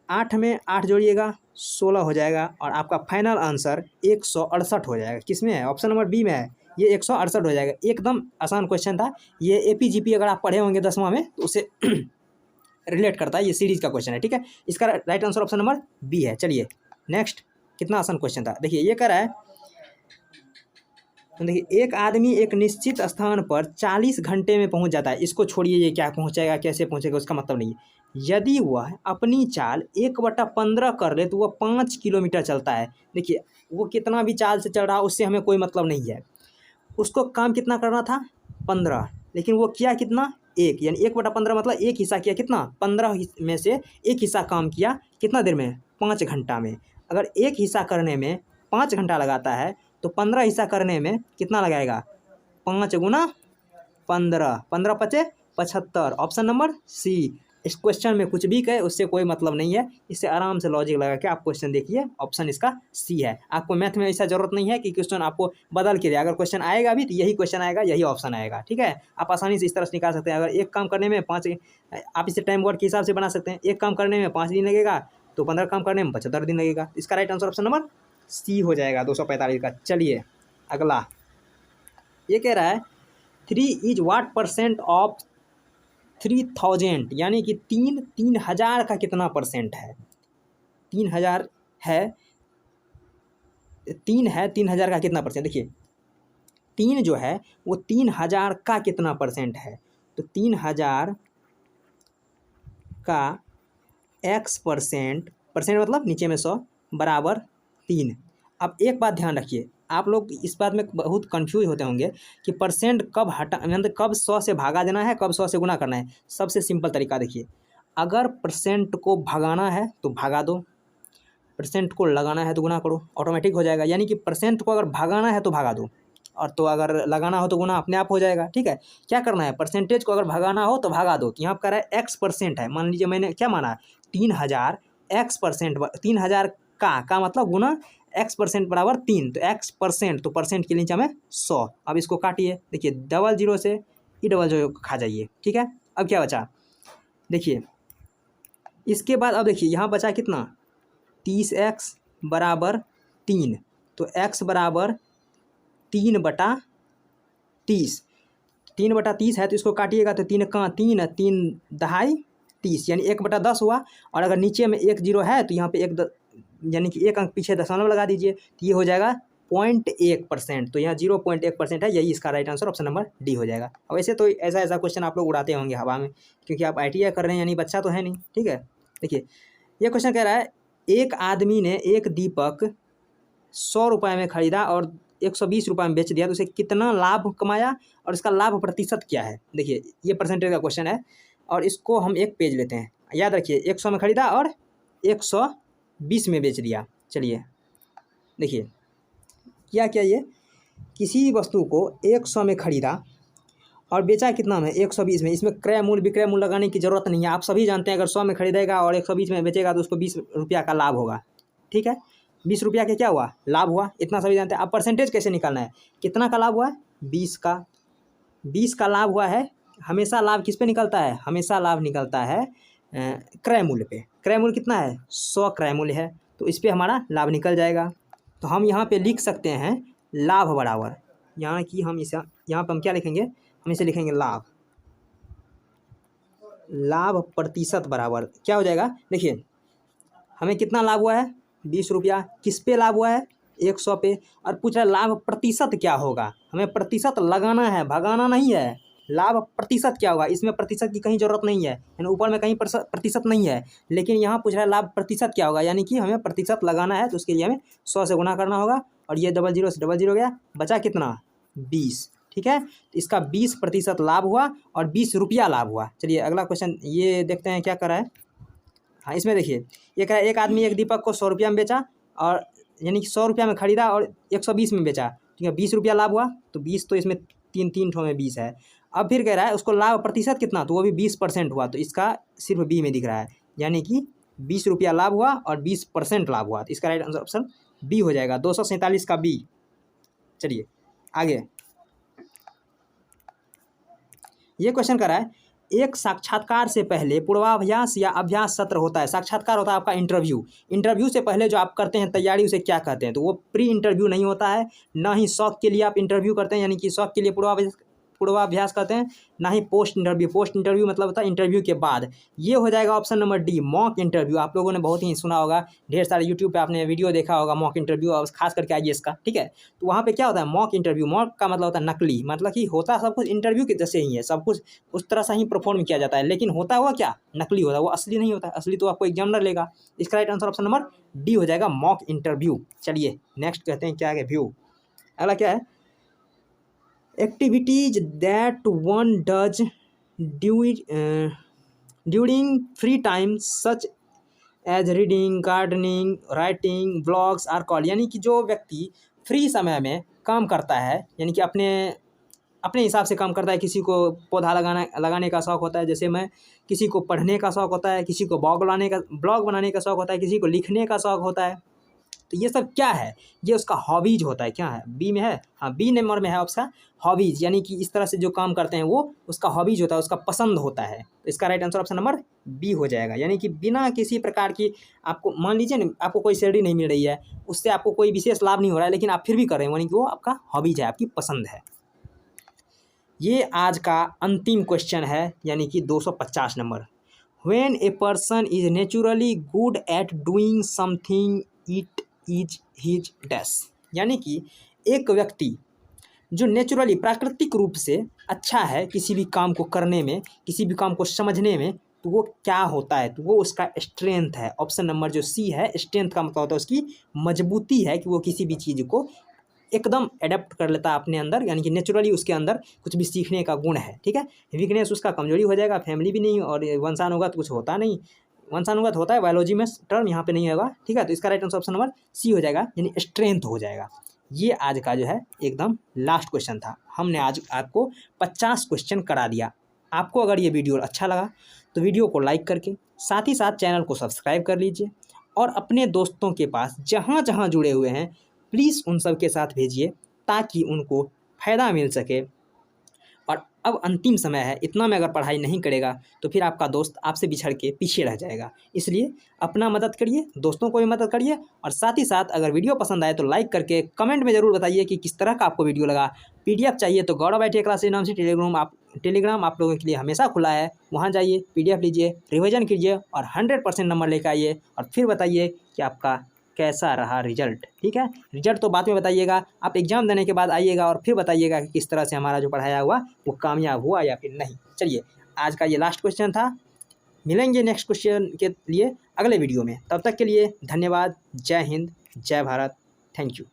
8 में 8 जोड़िएगा 16 हो जाएगा, और आपका फाइनल आंसर 168 हो जाएगा। किस में है, ऑप्शन नंबर बी में है, ये 168 हो जाएगा। एकदम आसान क्वेश्चन था ये, एपीजीपी अगर आप पढ़े होंगे 10वां में तो उसे रिलेट करता है, ये सीरीज का क्वेश्चन है, ठीक है। इसका right answer option number B है। चलिए नेक्स्ट, कितना आसान क्वेश्चन था, देखिए ये कह रहा है, देखिए एक आदमी एक निश्चित स्थान पर 40 घंटे में पहुंच जाता है, इसको छोड़िए ये क्या पहुंचेगा कैसे पहुंचेगा उसका मतलब नहीं है। यदि वह अपनी चाल 1/15 कर ले तो वह 5 किलोमीटर चलता है। देखिए वो कितना भी चाल से चल रहा उससे हमें कोई मतलब नहीं है, उसको काम कितना करना था 15, लेकिन वो किया कितना, एक, यानी 1/15 मतलब एक हिस्सा किया कितना, 15 में से एक हिस्सा काम किया कितना देर में, 5 घंटा में। अगर एक हिस्सा करने में 5 घंटा लगाता है तो 15 हिस्सा करने में कितना लगाएगा, 5 गुना 15, 15 पचे 75, ऑप्शन नंबर सी। इस क्वेश्चन में कुछ भी कहे उससे कोई मतलब नहीं है, इससे आराम से लॉजिक लगा के आप क्वेश्चन देखिए, ऑप्शन इसका सी है। आपको मैथ में ऐसा जरूरत नहीं है कि क्वेश्चन आपको बदल के दे, अगर क्वेश्चन आएगा भी तो यही क्वेश्चन आएगा, यही ऑप्शन आएगा, ठीक है। आप आसानी से इस तरह से निकाल सकते हैं। अगर एक काम करने में 5, आप इसे टाइम वर्क के हिसाब से बना सकते हैं, एक काम करने में 5 दिन लगेगा तो 15 काम करने में 75 दिन लगेगा। इसका right answer option number C हो जाएगा, 245 का। चलिए अगला, ये कह रहा है 3 इज व्हाट परसेंट ऑफ 3000, यानी कि 3000 का कितना परसेंट है, 3000 है, 3000 का कितना परसेंट। देखिए 3 जो है वो 3000 का कितना परसेंट है, तो 3000 का x% मतलब नीचे में 100 बराबर 3। अब एक बात ध्यान रखिए, आप लोग इस बात में बहुत कंफ्यूज होते होंगे कि परसेंट कब हटा, मतलब कब 100 से भागा देना है, कब 100 से गुना करना है। सबसे सिंपल तरीका देखिए, अगर परसेंट को भगाना है तो भागा दो, परसेंट को लगाना है तो गुना करो, ऑटोमेटिक हो जाएगा। यानी कि परसेंट को अगर भगाना है तो भागा दो, और तो अगर लगाना हो तो गुना अपने आप हो जाएगा, ठीक है। क्या करना है, परसेंटेज को अगर भगाना हो तो भागा दो। तो यहाँ पर कह रहा है x% है, मान लीजिए मैंने क्या माना 3000 x%, 3000 का मतलब गुना x% बराबर 3, तो x%, तो परसेंट के नीचे में 100। अब इसको काटिए, देखिए 00 से ई खा जाइए, ठीक है। अब क्या बचा, देखिए इसके बाद अब देखिए यहाँ बचा कितना, 30x बराबर 3, तो x बराबर 3/30, 3/30 है तो इसको काटिएगा तो 3 का 3, 3 दहाई 30, यानी 1/10 हुआ। और अगर नीचे में 1 0 है तो यहाँ पे यानी कि 1 अंक पीछे दशमलव लगा दीजिए, तो ये हो जाएगा 0.1%, तो यहाँ 0.1% है, यही इसका right answer option number D हो जाएगा। अब वैसे तो ऐसा क्वेश्चन आप लोग उड़ाते होंगे हवा में, क्योंकि आप ITI कर रहे हैं, यानी बच्चा तो है नहीं, ठीक है। देखिए ये क्वेश्चन कह रहा है, एक आदमी ने एक दीपक 100 रुपये में खरीदा और 120 रुपये में बेच दिया, तो उसे कितना लाभ कमाया और इसका लाभ प्रतिशत क्या है। देखिए ये परसेंटेज का क्वेश्चन है, और इसको हम एक पेज लेते हैं। याद रखिए 100 में खरीदा और 120 में बेच दिया। चलिए देखिए क्या ये, किसी वस्तु को 100 में खरीदा और बेचा कितना में, 120 में। इसमें क्रय मूल्य विक्रय मूल्य लगाने की ज़रूरत नहीं है, आप सभी जानते हैं अगर 100 में खरीदेगा और 120 में बेचेगा तो उसको 20 रुपया का लाभ होगा, ठीक है। ₹20 के क्या हुआ, लाभ हुआ, इतना सभी जानते हैं। अब परसेंटेज कैसे निकालना है, कितना का लाभ हुआ है, 20 का लाभ हुआ है। हमेशा लाभ किस पे निकलता है, हमेशा लाभ निकलता है क्रय मूल्य पे। क्रय मूल्य कितना है, 100 क्रय मूल्य है, तो इस पे हमारा लाभ निकल जाएगा। तो हम यहाँ पे लिख सकते हैं लाभ बराबर, यहाँ की हम इसे यहाँ पर हम क्या लिखेंगे, हम इसे लिखेंगे लाभ प्रतिशत बराबर क्या हो जाएगा। देखिए हमें कितना लाभ हुआ है, ₹20। किस पे लाभ हुआ है, 100 पे। और पूछ रहा है लाभ प्रतिशत क्या होगा, हमें प्रतिशत लगाना है, भगाना नहीं है। लाभ प्रतिशत क्या होगा, इसमें प्रतिशत की कहीं जरूरत नहीं है, यानी ऊपर में कहीं प्रतिशत नहीं है, लेकिन यहाँ पूछ रहा है लाभ प्रतिशत क्या होगा, यानी कि हमें प्रतिशत लगाना है। तो उसके लिए हमें 100 से गुना करना होगा, और ये 00 से 00 गया, बचा कितना, 20। ठीक है, तो इसका 20% लाभ हुआ और ₹20 लाभ हुआ। चलिए अगला क्वेश्चन ये देखते हैं क्या कर रहा है। हाँ, इसमें देखिए ये कह रहा है एक आदमी एक दीपक को ₹100 में बेचा, और यानी कि ₹100 में खरीदा और 120 में बेचा। ठीक है, ₹20 लाभ हुआ, तो 20 तो इसमें तीन ठो में 20 है। अब फिर कह रहा है उसको लाभ प्रतिशत कितना, तो वो भी 20% हुआ, तो इसका सिर्फ बी में दिख रहा है, यानी कि ₹20 लाभ हुआ और 20% लाभ हुआ। तो इसका राइट आंसर ऑप्शन बी हो जाएगा, 247 का बी। चलिए आगे ये क्वेश्चन कर रहा है एक साक्षात्कार से पहले पूर्वाभ्यास या अभ्यास सत्र होता है। साक्षात्कार होता है आपका इंटरव्यू से पहले जो आप करते हैं तैयारी, उसे क्या कहते हैं, तो वो प्री इंटरव्यू नहीं होता है। ना ही शौक के लिए आप इंटरव्यू करते हैं, यानी कि शौक के लिए पूर्वाभ्यास करते हैं, ना ही पोस्ट इंटरव्यू मतलब होता है इंटरव्यू के बाद। ये हो जाएगा option number D, mock interview. आप लोगों ने बहुत ही सुना होगा, ढेर सारे यूट्यूब पे आपने वीडियो देखा होगा मॉक इंटरव्यू, और खास करके IAS का। ठीक है, तो वहाँ पे क्या होता है, मॉक इंटरव्यू। मॉक का मतलब होता है नकली, मतलब कि होता सब कुछ इंटरव्यू के जैसे ही है, सब कुछ उस तरह से ही परफॉर्म किया जाता है, लेकिन होता हुआ क्या, नकली होता है, वो असली नहीं होता है। असली तो आपको एग्जामिनर लेगा। इसका right answer option number D हो जाएगा, मॉक इंटरव्यू। चलिए नेक्स्ट कहते हैं क्या है, व्यू। अगला क्या है, activities that one does during free time such as reading, gardening, writing, vlogs are called। यानी कि जो व्यक्ति फ्री समय में काम करता है, यानी कि अपने हिसाब से काम करता है। किसी को पौधा लगाने का शौक़ होता है, जैसे मैं, किसी को पढ़ने का शौक़ होता है, किसी को ब्लॉग बनाने का शौक़ होता है, किसी को लिखने का शौक़ होता है। तो ये सब क्या है, ये उसका हॉबीज होता है। क्या है, बी में है, हाँ बी नंबर में है उसका हॉबीज, यानी कि इस तरह से जो काम करते हैं वो उसका हॉबीज होता है, उसका पसंद होता है। तो इसका right answer option number B हो जाएगा, यानी कि बिना किसी प्रकार की, आपको मान लीजिए ना आपको कोई सैलरी नहीं मिल रही है, उससे आपको कोई विशेष लाभ नहीं हो रहा है, लेकिन आप फिर भी कर रहे हैं, यानी कि वो आपका हॉबीज है, आपकी पसंद है। ये आज का अंतिम क्वेश्चन है, यानी कि 250 number. When a person is naturally good at doing something it is his dash. यानी कि एक व्यक्ति जो नेचुरली प्राकृतिक रूप से अच्छा है किसी भी काम को करने में, किसी भी काम को समझने में, तो वो क्या होता है, तो वो उसका स्ट्रेंथ है। ऑप्शन नंबर जो सी है, स्ट्रेंथ का मतलब होता है उसकी मजबूती है, कि वो किसी भी चीज़ को एकदम एडेप्ट कर लेता है अपने अंदर, यानी कि नेचुरली उसके अंदर कुछ भी सीखने का गुण है। ठीक है, वीकनेस उसका कमजोरी हो जाएगा, फैमिली भी नहीं, और वंशानुगत कुछ होता नहीं, वंशानुगत होता है बायोलॉजी में टर्म, यहाँ पे नहीं होगा। ठीक है, तो इसका right answer option number C हो जाएगा, यानी स्ट्रेंथ हो जाएगा। ये आज का जो है एकदम लास्ट क्वेश्चन था। हमने आज आपको 50 क्वेश्चन करा दिया। आपको अगर ये वीडियो अच्छा लगा तो वीडियो को लाइक करके साथ ही साथ चैनल को सब्सक्राइब कर लीजिए, और अपने दोस्तों के पास जहाँ जहाँ जुड़े हुए हैं प्लीज़ उन सब के साथ भेजिए, ताकि उनको फ़ायदा मिल सके। और अब अंतिम समय है, इतना में अगर पढ़ाई नहीं करेगा तो फिर आपका दोस्त आपसे बिछड़ के पीछे रह जाएगा। इसलिए अपना मदद करिए, दोस्तों को भी मदद करिए, और साथ ही साथ अगर वीडियो पसंद आए तो लाइक करके कमेंट में ज़रूर बताइए कि किस तरह का आपको वीडियो लगा। PDF चाहिए तो गौरव ITI क्लासेज नाम से टेलीग्राम आप लोगों के लिए हमेशा खुला है, वहाँ जाइए, PDF लीजिए, रिविजन कीजिए और 100% नंबर लेकर आइए, और फिर बताइए कि आपका कैसा रहा रिजल्ट। ठीक है, रिजल्ट तो बाद में बताइएगा, आप एग्जाम देने के बाद आइएगा और फिर बताइएगा कि किस तरह से हमारा जो पढ़ाया हुआ वो कामयाब हुआ या फिर नहीं। चलिए आज का ये लास्ट क्वेश्चन था, मिलेंगे नेक्स्ट क्वेश्चन के लिए अगले वीडियो में। तब तक के लिए धन्यवाद। जय हिंद, जय भारत, थैंक यू।